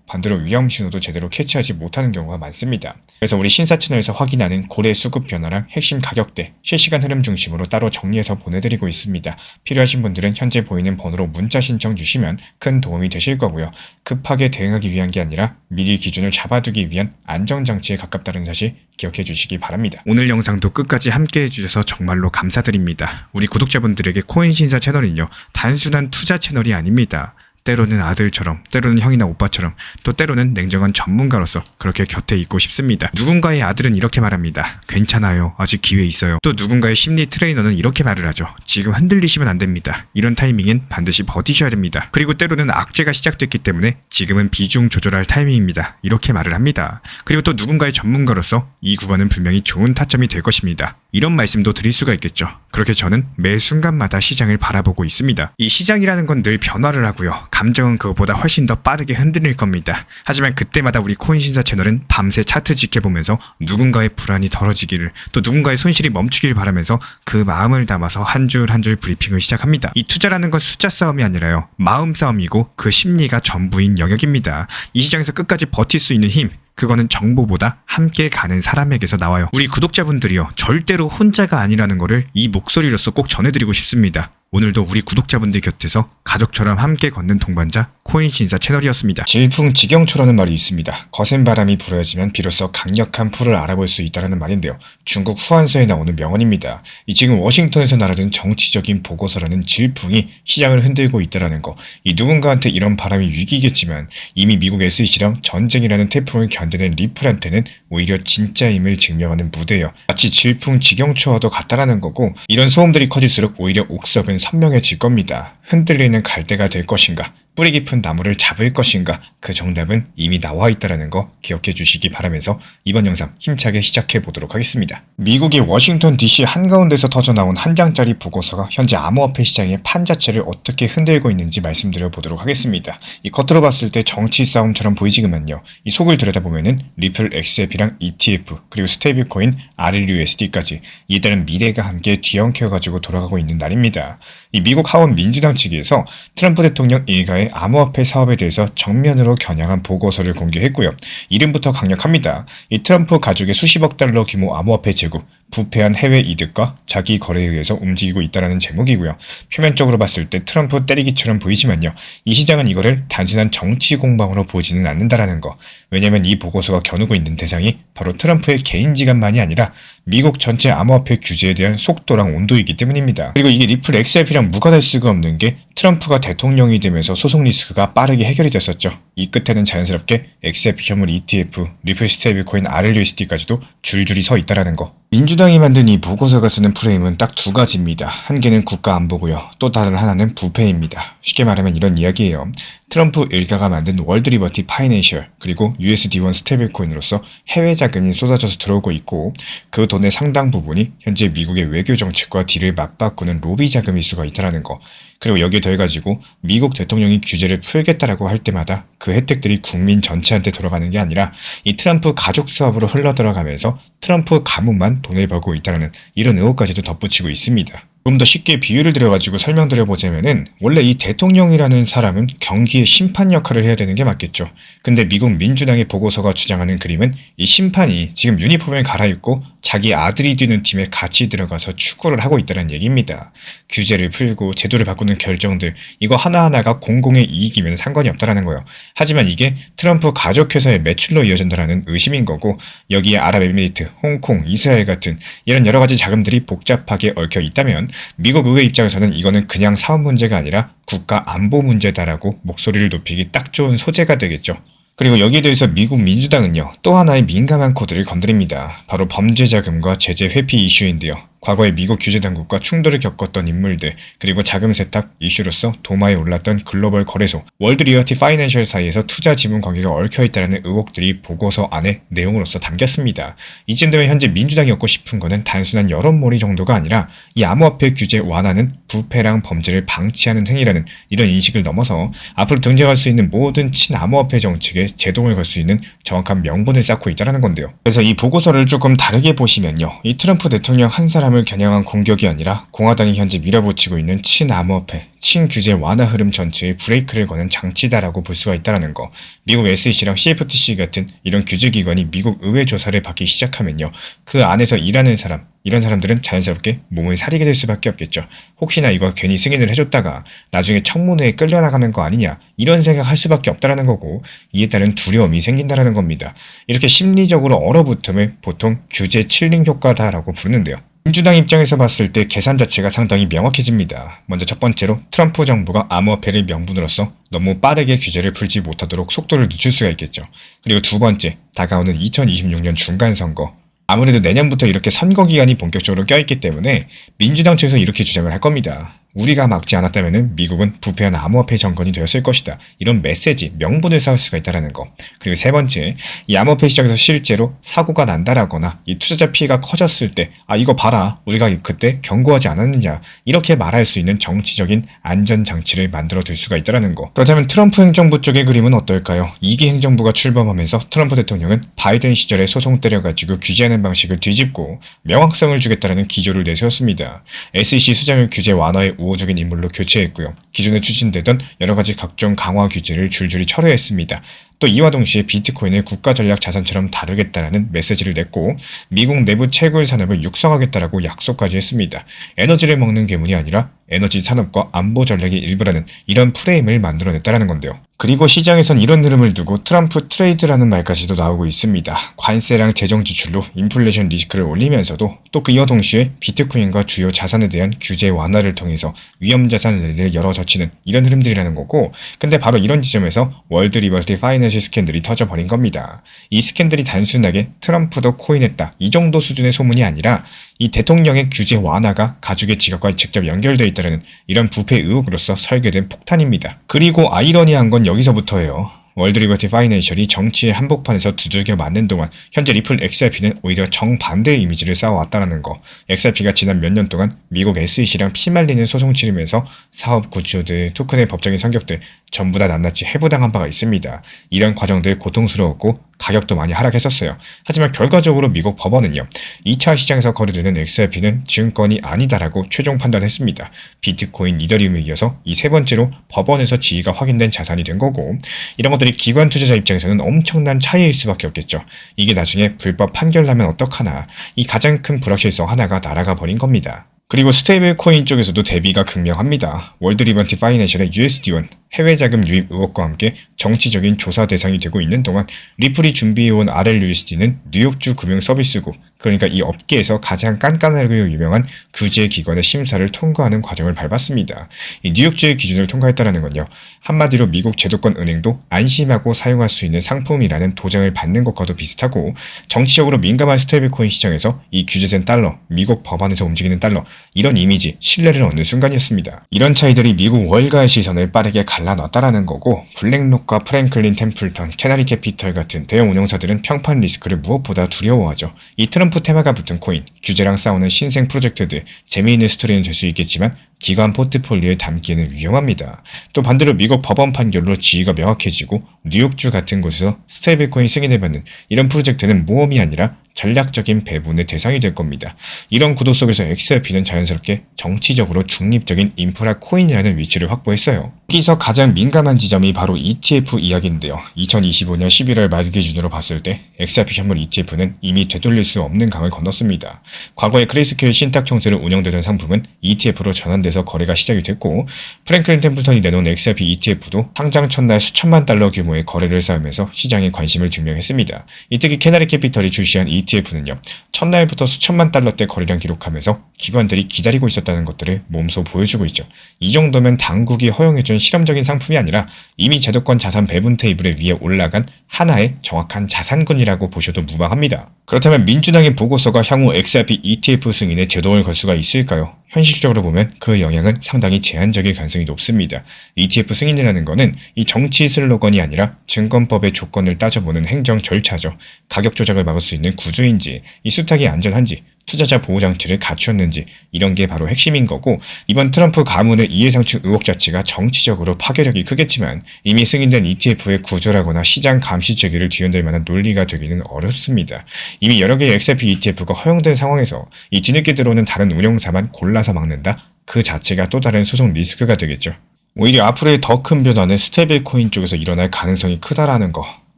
반대로 위험 신호도 제대로 캐치하지 못하는 경우가 많습니다. 그래서 우리 신사 채널에서 확인하는 고래 수급 변화랑 핵심 가격대, 실시간 흐름 중심으로 따로 정리해서 보내드리고 있습니다. 필요하신 분들은 현재 보이는 번호로 문자 신청 주시면 큰 도움이 되실 거고요. 급하게 대응하기 위한 게 아니라 미리 기준을 잡아두기 위한 안정장치에 가깝다는 사실 기억해 주시기 바랍니다. 오늘 영상도 끝까지 함께 해주셔서 정말로 감사드립니다. 우리 구독자분들에게 코인신사 채널은요, 단순한 투자 채널이 아닙니다. 때로는 아들처럼, 때로는 형이나 오빠처럼, 또 때로는 냉정한 전문가로서 그렇게 곁에 있고 싶습니다. 누군가의 아들은 이렇게 말합니다. 괜찮아요. 아직 기회 있어요. 또 누군가의 심리 트레이너는 이렇게 말을 하죠. 지금 흔들리시면 안 됩니다. 이런 타이밍엔 반드시 버티셔야 됩니다. 그리고 때로는 악재가 시작됐기 때문에 지금은 비중 조절할 타이밍입니다. 이렇게 말을 합니다. 그리고 또 누군가의 전문가로서 이 구간은 분명히 좋은 타점이 될 것입니다. 이런 말씀도 드릴 수가 있겠죠. 그렇게 저는 매 순간마다 시장을 바라보고 있습니다. 이 시장이라는 건 늘 변화를 하고요. 감정은 그것보다 훨씬 더 빠르게 흔들릴 겁니다. 하지만 그때마다 우리 코인신사 채널은 밤새 차트 지켜보면서 누군가의 불안이 덜어지기를, 또 누군가의 손실이 멈추길 바라면서 그 마음을 담아서 한 줄 한 줄 브리핑을 시작합니다. 이 투자라는 건 숫자 싸움이 아니라요, 마음 싸움이고 그 심리가 전부인 영역입니다. 이 시장에서 끝까지 버틸 수 있는 힘, 그거는 정보보다 함께 가는 사람에게서 나와요. 우리 구독자분들이요, 절대로 혼자가 아니라는 거를 이 목소리로서 꼭 전해드리고 싶습니다. 오늘도 우리 구독자분들 곁에서 가족처럼 함께 걷는 동반자 코인신사 채널이었습니다. 질풍지경초라는 말이 있습니다. 거센 바람이 불어야지만 비로소 강력한 풀을 알아볼 수 있다는 말인데요. 중국 후한서에 나오는 명언입니다. 이 지금 워싱턴에서 날아든 정치적인 보고서라는 질풍이 시장을 흔들고 있다는 거. 이 누군가한테 이런 바람이 위기겠지만 이미 미국 SEC랑 전쟁이라는 태풍을 견디는 리플한테는 오히려 진짜 힘을 증명하는 무대예요. 마치 질풍지경초와도 같다라는 거고, 이런 소음들이 커질수록 오히려 옥석은 선명해질 겁니다. 흔들리는 갈대가 될 것인가, 뿌리 깊은 나무를 잡을 것인가, 그 정답은 이미 나와 있다는 거 기억해 주시기 바라면서 이번 영상 힘차게 시작해 보도록 하겠습니다. 미국의 워싱턴 DC 한가운데서 터져나온 한 장짜리 보고서가 현재 암호화폐 시장의 판 자체를 어떻게 흔들고 있는지 말씀드려 보도록 하겠습니다. 이 겉으로 봤을 때 정치 싸움처럼 보이지만요, 이 속을 들여다보면은 리플 XRP랑 ETF, 그리고 스테이블 코인 RLUSD까지 이에 따른 미래가 함께 뒤엉켜가지고 돌아가고 있는 날입니다. 이 미국 하원 민주당 측에서 트럼프 대통령 일가의 암호화폐 사업에 대해서 정면으로 겨냥한 보고서를 공개했고요. 이름부터 강력합니다. 이 트럼프 가족의 수십억 달러 규모 암호화폐 제국, 부패한 해외 이득과 자기 거래에 의해서 움직이고 있다는 제목이고요. 표면적으로 봤을 때 트럼프 때리기처럼 보이지만요, 이 시장은 이거를 단순한 정치 공방으로 보지는 않는다라는 거. 왜냐면 이 보고서가 겨누고 있는 대상이 바로 트럼프의 개인 지갑만이 아니라 미국 전체 암호화폐 규제에 대한 속도랑 온도이기 때문입니다. 그리고 이게 리플 XRP랑 무관할 수가 없는 게 트럼프가 대통령이 되면서 소송 리스크가 빠르게 해결이 됐었죠. 이 끝에는 자연스럽게 XRP 현물 ETF, 리플 스테이블코인 RLUSD까지도 줄줄이 서 있다라는 거. 민주당이 만든 이 보고서가 쓰는 프레임은 딱 두 가지입니다. 한 개는 국가 안보고요. 또 다른 하나는 부패입니다. 쉽게 말하면 이런 이야기예요. 트럼프 일가가 만든 월드 리버티 파이낸셜 그리고 USD1 스테이블코인으로서 해외 자금이 쏟아져서 들어오고 있고 그 돈의 상당 부분이 현재 미국의 외교 정책과 딜을 맞바꾸는 로비 자금일 수가 있다는 거. 그리고 여기에 더해가지고 미국 대통령이 규제를 풀겠다라고 할 때마다 그 혜택들이 국민 전체한테 돌아가는 게 아니라 이 트럼프 가족 사업으로 흘러들어가면서 트럼프 가문만 돈을 벌고 있다는 이런 의혹까지도 덧붙이고 있습니다. 좀 더 쉽게 비유를 들여가지고 설명드려보자면은 원래 이 대통령이라는 사람은 경기의 심판 역할을 해야 되는 게 맞겠죠. 근데 미국 민주당의 보고서가 주장하는 그림은 이 심판이 지금 유니폼을 갈아입고 자기 아들이 되는 팀에 같이 들어가서 축구를 하고 있다는 얘기입니다. 규제를 풀고 제도를 바꾸는 결정들 이거 하나하나가 공공의 이익이면 상관이 없다라는 거예요. 하지만 이게 트럼프 가족회사의 매출로 이어진다라는 의심인 거고 여기에 아랍에미리트, 홍콩, 이스라엘 같은 이런 여러 가지 자금들이 복잡하게 얽혀 있다면 미국 의회 입장에서는 이거는 그냥 사업 문제가 아니라 국가 안보 문제다라고 목소리를 높이기 딱 좋은 소재가 되겠죠. 그리고 여기에 대해서 미국 민주당은요, 또 하나의 민감한 코드를 건드립니다. 바로 범죄 자금과 제재 회피 이슈인데요. 과거에 미국 규제 당국과 충돌을 겪었던 인물들, 그리고 자금 세탁 이슈로서 도마에 올랐던 글로벌 거래소, 월드 리버티 파이낸셜 사이에서 투자 지분 관계가 얽혀있다는 의혹들이 보고서 안에 내용으로서 담겼습니다. 이쯤 되면 현재 민주당이 얻고 싶은 거는 단순한 여론몰이 정도가 아니라 이 암호화폐 규제 완화는 부패랑 범죄를 방치하는 행위라는 이런 인식을 넘어서 앞으로 등장할 수 있는 모든 친암호화폐 정책에 제동을 걸 수 있는 정확한 명분을 쌓고 있다는 건데요. 그래서 이 보고서를 조금 다르게 보시면요. 이 트럼프 대통령 한 사람을 겨냥한 공격이 아니라 공화당이 현재 밀어붙이고 있는 친암호화폐, 친규제 완화 흐름 전체에 브레이크를 거는 장치다라고 볼 수가 있다는 거. 미국 SEC랑 CFTC 같은 이런 규제기관이 미국 의회 조사를 받기 시작하면요. 그 안에서 일하는 사람, 이런 사람들은 자연스럽게 몸을 사리게 될 수밖에 없겠죠. 혹시나 이거 괜히 승인을 해줬다가 나중에 청문회에 끌려나가는 거 아니냐 이런 생각할 수밖에 없다라는 거고 이에 따른 두려움이 생긴다라는 겁니다. 이렇게 심리적으로 얼어붙음을 보통 규제 칠링 효과다라고 부르는데요. 민주당 입장에서 봤을 때 계산 자체가 상당히 명확해집니다. 먼저 첫 번째로 트럼프 정부가 암호화폐를 명분으로써 너무 빠르게 규제를 풀지 못하도록 속도를 늦출 수가 있겠죠. 그리고 두 번째, 다가오는 2026년 중간선거. 아무래도 내년부터 이렇게 선거 기간이 본격적으로 껴있기 때문에 민주당 측에서 이렇게 주장을 할 겁니다. 우리가 막지 않았다면 미국은 부패한 암호화폐 정권이 되었을 것이다. 이런 메시지, 명분을 쌓을 수가 있다는 거. 그리고 세 번째, 이 암호화폐 시장에서 실제로 사고가 난다라거나 이 투자자 피해가 커졌을 때 이거 봐라. 우리가 그때 경고하지 않았느냐. 이렇게 말할 수 있는 정치적인 안전장치를 만들어 둘 수가 있다는 거. 그렇다면 트럼프 행정부 쪽의 그림은 어떨까요? 2기 행정부가 출범하면서 트럼프 대통령은 바이든 시절에 소송 때려가지고 규제하는 방식을 뒤집고 명확성을 주겠다는 기조를 내세웠습니다. SEC 수장을 규제 완화에 우호적인 인물로 교체했고요. 기존에 추진되던 여러 가지 각종 강화 규제를 줄줄이 철회했습니다. 또 이와 동시에 비트코인을 국가전략 자산처럼 다루겠다는 메시지를 냈고 미국 내부 채굴 산업을 육성하겠다라고 약속까지 했습니다. 에너지를 먹는 괴물이 아니라 에너지 산업과 안보 전략의 일부라는 이런 프레임을 만들어냈다는 건데요. 그리고 시장에선 이런 흐름을 두고 트럼프 트레이드라는 말까지도 나오고 있습니다. 관세랑 재정 지출로 인플레이션 리스크를 올리면서도 또 그이와 동시에 비트코인과 주요 자산에 대한 규제 완화를 통해서 위험자산 랠리를 열어젖히는 이런 흐름들이라는 거고 근데 바로 이런 지점에서 월드 리버티 파이낸셜 스캔들이 터져버린 겁니다. 이 스캔들이 단순하게 트럼프도 코인했다 이 정도 수준의 소문이 아니라 이 대통령의 규제 완화가 가족의 지갑과 직접 연결되어 있다는 이런 부패 의혹으로서 설계된 폭탄입니다. 그리고 아이러니한 건 여기서부터예요. 월드 리버티 파이낸셜이 정치의 한복판에서 두들겨 맞는 동안 현재 리플 XRP는 오히려 정반대의 이미지를 쌓아왔다는 거. XRP가 지난 몇 년 동안 미국 SEC랑 피말리는 소송 치르면서 사업 구조들, 토큰의 법적인 성격들 전부 다 낱낱이 해부당한 바가 있습니다. 이런 과정들 고통스러웠고 가격도 많이 하락했었어요. 하지만 결과적으로 미국 법원은요. 2차 시장에서 거래되는 XRP는 증권이 아니다라고 최종 판단했습니다. 비트코인, 이더리움에 이어서 이 세 번째로 법원에서 지위가 확인된 자산이 된 거고 이런 것들이 기관 투자자 입장에서는 엄청난 차이일 수밖에 없겠죠. 이게 나중에 불법 판결 나면 어떡하나 이 가장 큰 불확실성 하나가 날아가 버린 겁니다. 그리고 스테이블 코인 쪽에서도 대비가 극명합니다. 월드 리버티 파이낸셜의 USD1 해외 자금 유입 의혹과 함께 정치적인 조사 대상이 되고 있는 동안 리플이 준비해온 RLUSD는 뉴욕주 금융 서비스국 그러니까 이 업계에서 가장 깐깐하고 유명한 규제 기관의 심사를 통과하는 과정을 밟았습니다. 이 뉴욕주의 기준을 통과했다는 건요. 한마디로 미국 제도권 은행도 안심하고 사용할 수 있는 상품이라는 도장을 받는 것과도 비슷하고 정치적으로 민감한 스테이블코인 시장에서 이 규제된 달러, 미국 법안에서 움직이는 달러 이런 이미지, 신뢰를 얻는 순간이었습니다. 이런 차이들이 미국 월가의 시선을 빠르게 갈라놨다라는 거고 블랙록과 프랭클린 템플턴, 캐나리 캐피털 같은 대형 운용사들은 평판 리스크를 무엇보다 두려워하죠. 이 트럼프 테마가 붙은 코인, 규제랑 싸우는 신생 프로젝트들, 재미있는 스토리는 될 수 있겠지만 기관 포트폴리오에 담기에는 위험합니다. 또 반대로 미국 법원 판결로 지위가 명확해지고 뉴욕주 같은 곳에서 스테이블코인 승인을 받는 이런 프로젝트는 모험이 아니라 전략적인 배분의 대상이 될 겁니다. 이런 구도 속에서 XRP는 자연스럽게 정치적으로 중립적인 인프라 코인이라는 위치를 확보했어요. 여기서 가장 민감한 지점이 바로 ETF 이야기인데요. 2025년 11월 말 기준으로 봤을 때 XRP 현물 ETF는 이미 되돌릴 수 없는 강을 건넜습니다. 과거에 크레이스케일 신탁 형태로 운영되던 상품은 ETF로 전환돼서 거래가 시작이 됐고 프랭클린 템플턴이 내놓은 XRP ETF도 상장 첫날 수천만 달러 규모의 거래를 쌓으면서 시장에 관심을 증명했습니다. 특히 캐나리 캐피털이 출시한 ETF는요. 첫날부터 수천만 달러대 거래량 기록하면서 기관들이 기다리고 있었다는 것들을 몸소 보여주고 있죠. 이 정도면 당국이 허용해준 실험적인 상품이 아니라 이미 제도권 자산 배분 테이블에 위에 올라간 하나의 정확한 자산군이라고 보셔도 무방합니다. 그렇다면 민주당의 보고서가 향후 XRP ETF 승인에 제동을 걸 수가 있을까요? 현실적으로 보면 그 영향은 상당히 제한적일 가능성이 높습니다. ETF 승인이라는 것은 이 정치 슬로건이 아니라 증권법의 조건을 따져보는 행정 절차죠. 가격 조작을 막을 수 있는 구조인지, 이 수탁이 안전한지, 투자자 보호 장치를 갖추었는지 이런 게 바로 핵심인 거고 이번 트럼프 가문의 이해상충 의혹 자체가 정치적으로 파괴력이 크겠지만 이미 승인된 ETF의 구조라거나 시장 감시 제기를 뒤흔들 만한 논리가 되기는 어렵습니다. 이미 여러 개의 XRP ETF가 허용된 상황에서 이 뒤늦게 들어오는 다른 운용사만 골라서 막는다? 그 자체가 또 다른 소송 리스크가 되겠죠. 오히려 앞으로의 더 큰 변화는 스테이블코인 쪽에서 일어날 가능성이 크다라는 거.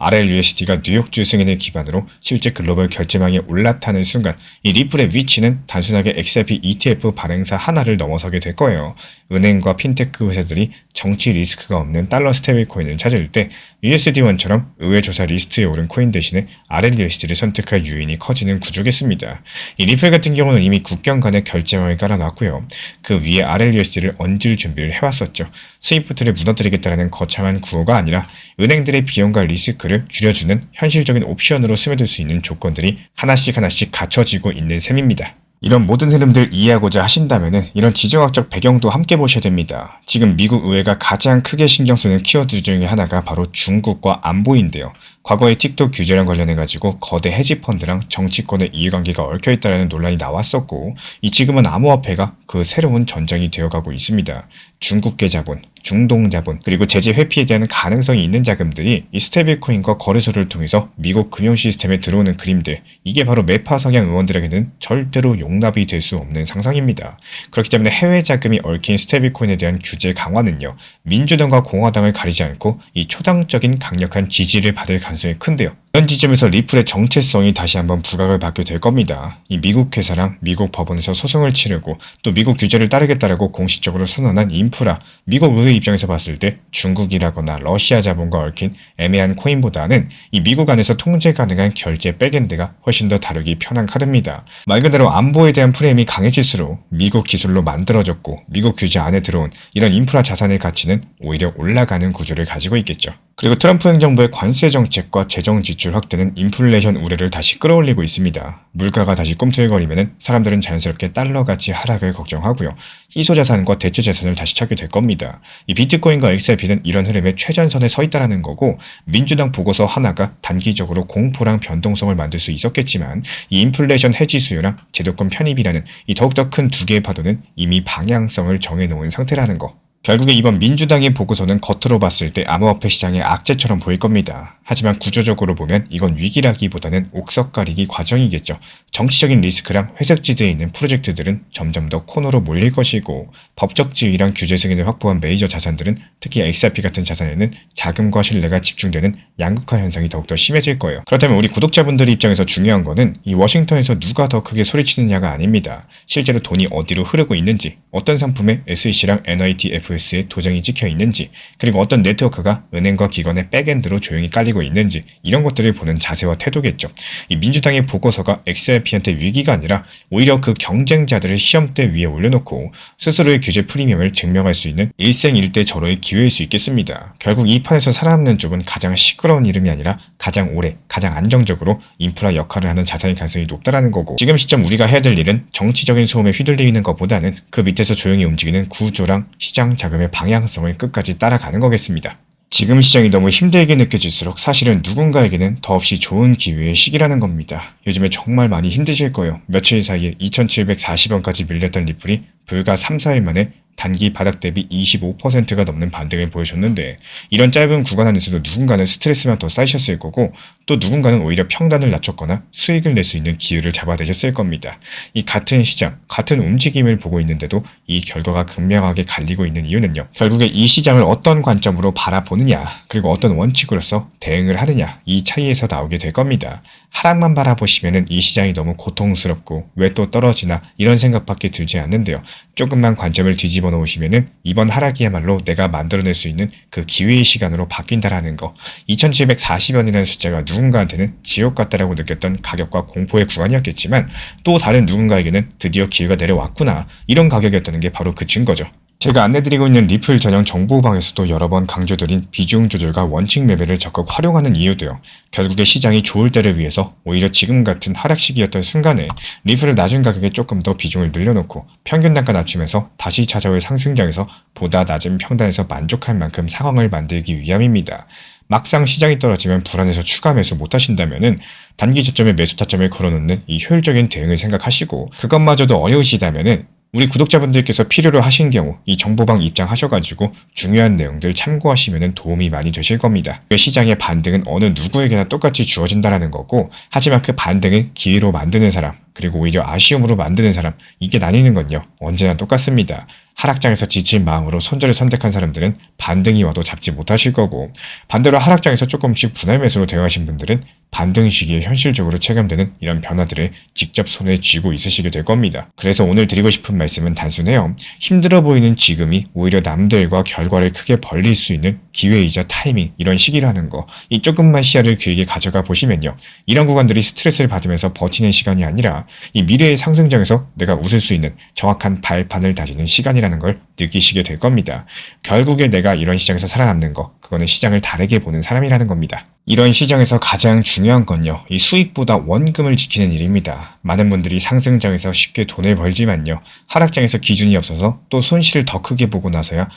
RLUSD가 뉴욕주 승인을 기반으로 실제 글로벌 결제망에 올라타는 순간 이 리플의 위치는 단순하게 XRP ETF 발행사 하나를 넘어서게 될 거예요. 은행과 핀테크 회사들이 정치 리스크가 없는 달러 스테이블코인을 찾을 때 USD1처럼 의회 조사 리스트에 오른 코인 대신에 RLUSD를 선택할 유인이 커지는 구조겠습니다. 이 리플 같은 경우는 이미 국경 간의 결제망을 깔아놨고요. 그 위에 RLUSD를 얹을 준비를 해왔었죠. 스위프트를 무너뜨리겠다는 거창한 구호가 아니라 은행들의 비용과 리스크를 줄여주는 현실적인 옵션으로 스며들 수 있는 조건들이 하나씩 갖춰지고 있는 셈입니다. 이런 모든 흐름들 이해하고자 하신다면 이런 지정학적 배경도 함께 보셔야 됩니다. 지금 미국 의회가 가장 크게 신경 쓰는 키워드 중에 하나가 바로 중국과 안보인데요. 과거의 틱톡 규제랑 관련해가지고 거대 헤지펀드랑 정치권의 이해관계가 얽혀있다는 논란이 나왔었고 지금은 암호화폐가 그 새로운 전쟁이 되어가고 있습니다. 중국계 자본, 중동 자본, 그리고 제재 회피에 대한 가능성이 있는 자금들이 이 스테이블코인과 거래소를 통해서 미국 금융 시스템에 들어오는 그림들, 이게 바로 매파 성향 의원들에게는 절대로 용납이 될 수 없는 상상입니다. 그렇기 때문에 해외 자금이 얽힌 스테이블코인에 대한 규제 강화는요, 민주당과 공화당을 가리지 않고 이 초당적인 강력한 지지를 받을 가능성이 큰데요. 이런 지점에서 리플의 정체성이 다시 한번 부각을 받게 될 겁니다. 이 미국 회사랑 미국 법원에서 소송을 치르고 또 미국 규제를 따르겠다라고 공식적으로 선언한 인프라, 미국 의회 입장에서 봤을 때 중국이라거나 러시아 자본과 얽힌 애매한 코인보다는 이 미국 안에서 통제 가능한 결제 백엔드가 훨씬 더 다루기 편한 카드입니다. 말 그대로 안보에 대한 프레임이 강해질수록 미국 기술로 만들어졌고 미국 규제 안에 들어온 이런 인프라 자산의 가치는 오히려 올라가는 구조를 가지고 있겠죠. 그리고 트럼프 행정부의 관세 정책과 재정 지출 확대는 인플레이션 우려를 다시 끌어올리고 있습니다. 물가가 다시 꿈틀거리면 사람들은 자연스럽게 달러 가치 하락을 걱정하고요. 희소 자산과 대체 자산을 다시 찾게 될 겁니다. 이 비트코인과 XRP는 이런 흐름의 최전선에 서 있다는 거고 민주당 보고서 하나가 단기적으로 공포랑 변동성을 만들 수 있었겠지만 이 인플레이션 해지 수요랑 제도권 편입이라는 이 더욱더 큰 두 개의 파도는 이미 방향성을 정해놓은 상태라는 거. 결국에 이번 민주당의 보고서는 겉으로 봤을 때 암호화폐 시장의 악재처럼 보일 겁니다. 하지만 구조적으로 보면 이건 위기라기보다는 옥석 가리기 과정이겠죠. 정치적인 리스크랑 회색지대에 있는 프로젝트들은 점점 더 코너로 몰릴 것이고 법적 지위랑 규제 승인을 확보한 메이저 자산들은 특히 XRP 같은 자산에는 자금과 신뢰가 집중되는 양극화 현상이 더욱더 심해질 거예요. 그렇다면 우리 구독자분들 입장에서 중요한 거는 이 워싱턴에서 누가 더 크게 소리치느냐가 아닙니다. 실제로 돈이 어디로 흐르고 있는지, 어떤 상품에 SEC랑 NITF IFS에 도장이 찍혀 있는지, 그리고 어떤 네트워크가 은행과 기관의 백엔드로 조용히 깔리고 있는지, 이런 것들을 보는 자세와 태도겠죠. 이 민주당의 보고서가 XRP한테 위기가 아니라 오히려 그 경쟁자들을 시험대 위에 올려놓고 스스로의 규제 프리미엄을 증명할 수 있는 일생일대 절호의 기회일 수 있겠습니다. 결국 이 판에서 살아남는 쪽은 가장 시끄러운 이름이 아니라 가장 오래, 가장 안정적으로 인프라 역할을 하는 자산일 가능성이 높다라는 거고, 지금 시점 우리가 해야 될 일은 정치적인 소음에 휘둘리는 것보다는 그 밑에서 조용히 움직이는 구조랑 시장 자금의 방향성을 끝까지 따라가는 거겠습니다. 지금 시장이 너무 힘들게 느껴질수록 사실은 누군가에게는 더없이 좋은 기회의 시기라는 겁니다. 요즘에 정말 많이 힘드실 거예요. 며칠 사이에 2740원까지 밀렸던 리플이 불과 3, 4일 만에 단기 바닥 대비 25%가 넘는 반등을 보여줬는데, 이런 짧은 구간 안에서도 누군가는 스트레스만 더 쌓이셨을 거고, 또 누군가는 오히려 평단을 낮췄거나 수익을 낼 수 있는 기회를 잡아내셨을 겁니다. 이 같은 시장, 같은 움직임을 보고 있는데도 이 결과가 극명하게 갈리고 있는 이유는요, 결국에 이 시장을 어떤 관점으로 바라보느냐, 그리고 어떤 원칙으로서 대응을 하느냐, 이 차이에서 나오게 될 겁니다. 하락만 바라보시면은 이 시장이 너무 고통스럽고 왜 또 떨어지나 이런 생각밖에 들지 않는데요. 조금만 관점을 뒤집어 놓으시면은 이번 하락이야말로 내가 만들어낼 수 있는 그 기회의 시간으로 바뀐다라는 거. 2740원이라는 숫자가 누군가한테는 지옥 같다라고 느꼈던 가격과 공포의 구간이었겠지만, 또 다른 누군가에게는 드디어 기회가 내려왔구나, 이런 가격이었다는 게 바로 그 증거죠. 제가 안내드리고 있는 리플 전용 정보방에서도 여러 번 강조드린 비중 조절과 원칙 매매를 적극 활용하는 이유도요, 결국에 시장이 좋을 때를 위해서 오히려 지금 같은 하락 시기였던 순간에 리플을 낮은 가격에 조금 더 비중을 늘려놓고 평균 단가 낮추면서 다시 찾아올 상승장에서 보다 낮은 평단에서 만족할 만큼 상황을 만들기 위함입니다. 막상 시장이 떨어지면 불안해서 추가 매수 못하신다면은 단기 저점에 매수 타점을 걸어놓는 이 효율적인 대응을 생각하시고, 그것마저도 어려우시다면은 우리 구독자분들께서 필요로 하신 경우 이 정보방 입장하셔가지고 중요한 내용들 참고하시면 도움이 많이 되실 겁니다. 시장의 반등은 어느 누구에게나 똑같이 주어진다라는 거고, 하지만 그 반등을 기회로 만드는 사람, 그리고 오히려 아쉬움으로 만드는 사람, 이게 나뉘는 건요, 언제나 똑같습니다. 하락장에서 지친 마음으로 손절을 선택한 사람들은 반등이 와도 잡지 못하실 거고, 반대로 하락장에서 조금씩 분할 매수로 대응하신 분들은 반등 시기에 현실적으로 체감되는 이런 변화들을 직접 손에 쥐고 있으시게 될 겁니다. 그래서 오늘 드리고 싶은 말씀은 단순해요. 힘들어 보이는 지금이 오히려 남들과 결과를 크게 벌릴 수 있는 기회이자 타이밍, 이런 시기라는 거, 이 조금만 시야를 길게 가져가 보시면요, 이런 구간들이 스트레스를 받으면서 버티는 시간이 아니라 이 미래의 상승장에서 내가 웃을 수 있는 정확한 발판을 다지는 시간이라는 걸 느끼시게 될 겁니다. 결국에 내가 이런 시장에서 살아남는 거, 그거는 시장을 다르게 보는 사람이라는 겁니다. 이런 시장에서 가장 중요한 건요, 이 수익보다 원금을 지키는 일입니다. 많은 분들이 상승장에서 쉽게 돈을 벌지만요, 하락장에서 기준이 없어서 또 손실을 더 크게 보고 나서야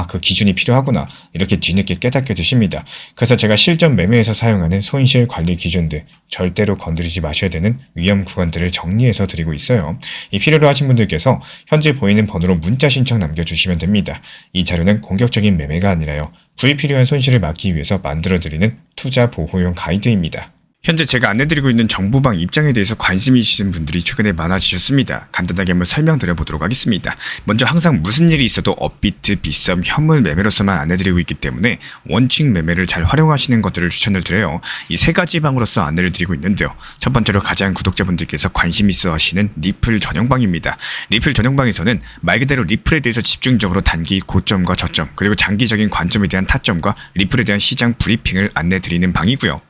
그 기준이 필요하구나, 이렇게 뒤늦게 깨닫게 되십니다. 그래서 제가 실전 매매에서 사용하는 손실 관리 기준들, 절대로 건드리지 마셔야 되는 위험 구간들을 정리해서 드리고 있어요. 이 필요로 하신 분들께서 현재 보이는 번호로 문자 신청 남겨주시면 됩니다. 이 자료는 공격적인 매매가 아니라요, 불필요한 손실을 막기 위해서 만들어드리는 투자 보호용 가이드입니다. 현재 제가 안내드리고 있는 정보방 입장에 대해서 관심이 있으신 분들이 최근에 많아지셨습니다. 간단하게 한번 설명드려보도록 하겠습니다. 먼저 항상 무슨 일이 있어도 업비트, 빗썸, 현물 매매로서만 안내드리고 있기 때문에 원칙 매매를 잘 활용하시는 것들을 추천을 드려요. 이 세 가지 방으로서 안내를 드리고 있는데요. 첫 번째로 가장 구독자분들께서 관심 있어 하시는 리플 전용방입니다. 리플 전용방에서는 말 그대로 리플에 대해서 집중적으로 단기 고점과 저점, 그리고 장기적인 관점에 대한 타점과 리플에 대한 시장 브리핑을 안내드리는 방이고요.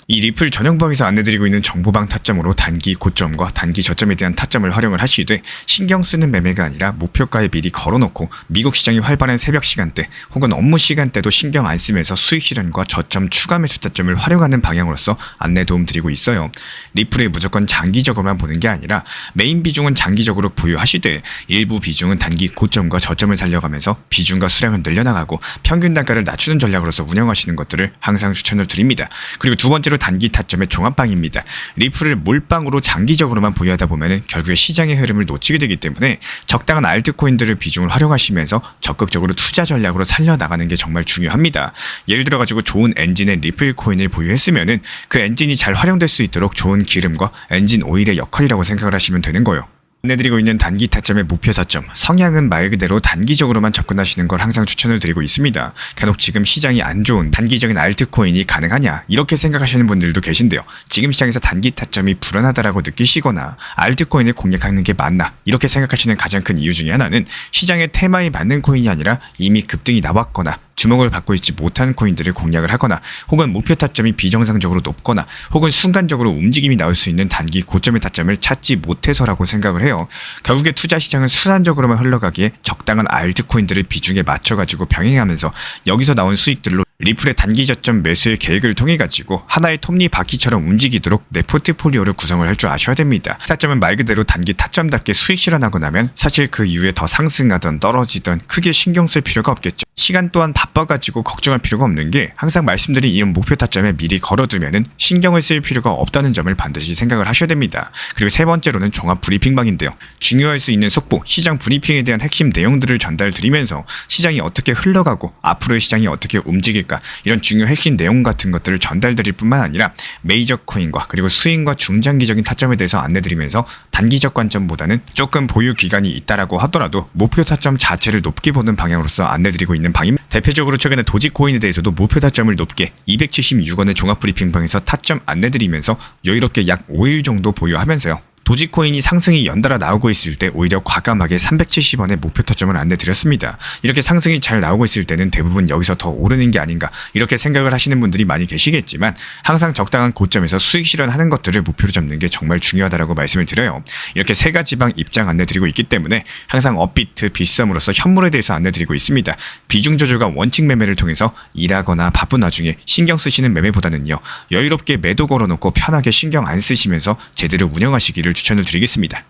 이 리플 전용방에서 안내드리고 있는 정보방 타점으로 단기 고점과 단기 저점에 대한 타점을 활용을 하시되, 신경 쓰는 매매가 아니라 목표가에 미리 걸어놓고 미국 시장이 활발한 새벽 시간대 혹은 업무 시간대도 신경 안 쓰면서 수익 실현과 저점 추가 매수 타점을 활용하는 방향으로서 안내 도움 드리고 있어요. 리플에 무조건 장기적으로만 보는 게 아니라 메인 비중은 장기적으로 보유하시되 일부 비중은 단기 고점과 저점을 살려가면서 비중과 수량을 늘려나가고 평균 단가를 낮추는 전략으로서 운영하시는 것들을 항상 추천을 드립니다. 그리고 두 번째로 단기 타점의 종합방입니다. 리플을 몰빵으로 장기적으로만 보유하다 보면 결국에 시장의 흐름을 놓치게 되기 때문에 적당한 알트코인들을 비중을 활용하시면서 적극적으로 투자 전략으로 살려나가는 게 정말 중요합니다. 예를 들어가지고 좋은 엔진의 리플 코인을 보유했으면은 그 엔진이 잘 활용될 수 있도록 좋은 기름과 엔진 오일의 역할이라고 생각을 하시면 되는 거예요. 안내드리고 있는 단기 타점의 목표 타점, 성향은 말 그대로 단기적으로만 접근하시는 걸 항상 추천을 드리고 있습니다. 간혹 지금 시장이 안 좋은 단기적인 알트코인이 가능하냐 이렇게 생각하시는 분들도 계신데요. 지금 시장에서 단기 타점이 불안하다라고 느끼시거나 알트코인을 공략하는 게 맞나 이렇게 생각하시는 가장 큰 이유 중에 하나는 시장의 테마에 맞는 코인이 아니라 이미 급등이 나왔거나 주목을 받고 있지 못한 코인들을 공략을 하거나 혹은 목표 타점이 비정상적으로 높거나 혹은 순간적으로 움직임이 나올 수 있는 단기 고점의 타점을 찾지 못해서라고 생각을 해요. 결국에 투자 시장은 순환적으로만 흘러가기에 적당한 알트코인들을 비중에 맞춰가지고 병행하면서 여기서 나온 수익들로 리플의 단기 저점 매수의 계획을 통해 가지고 하나의 톱니바퀴처럼 움직이도록 내 포트폴리오를 구성을 할 줄 아셔야 됩니다. 타점은 말 그대로 단기 타점답게 수익 실현하고 나면 사실 그 이후에 더 상승하던 떨어지던 크게 신경 쓸 필요가 없겠죠. 시간 또한 바빠가지고 걱정할 필요가 없는 게 항상 말씀드린 이런 목표 타점에 미리 걸어두면은 신경을 쓸 필요가 없다는 점을 반드시 생각을 하셔야 됩니다. 그리고 세 번째로는 종합 브리핑방인데요. 중요할 수 있는 속보, 시장 브리핑에 대한 핵심 내용들을 전달드리면서 시장이 어떻게 흘러가고 앞으로의 시장이 어떻게 움직일까 이런 중요 핵심 내용 같은 것들을 전달드릴 뿐만 아니라 메이저 코인과 그리고 스윙과 중장기적인 타점에 대해서 안내드리면서 단기적 관점보다는 조금 보유 기간이 있다라고 하더라도 목표 타점 자체를 높게 보는 방향으로서 안내드리고 있는 방입니다. 대표적으로 최근에 도지코인에 대해서도 목표 타점을 높게 276원의 종합 브리핑방에서 타점 안내드리면서 여유롭게 약 5일 정도 보유하면서요. 도지코인이 상승이 연달아 나오고 있을 때 오히려 과감하게 370원의 목표 타점을 안내드렸습니다. 이렇게 상승이 잘 나오고 있을 때는 대부분 여기서 더 오르는 게 아닌가 이렇게 생각을 하시는 분들이 많이 계시겠지만 항상 적당한 고점에서 수익 실현하는 것들을 목표로 잡는 게 정말 중요하다고 말씀을 드려요. 이렇게 세 가지 방 입장 안내드리고 있기 때문에 항상 업비트, 빗썸으로서 현물에 대해서 안내드리고 있습니다. 비중 조절과 원칙 매매를 통해서 일하거나 바쁜 와중에 신경 쓰시는 매매보다는요. 여유롭게 매도 걸어놓고 편하게 신경 안 쓰시면서 제대로 운영하시기를 추천을 드리겠습니다.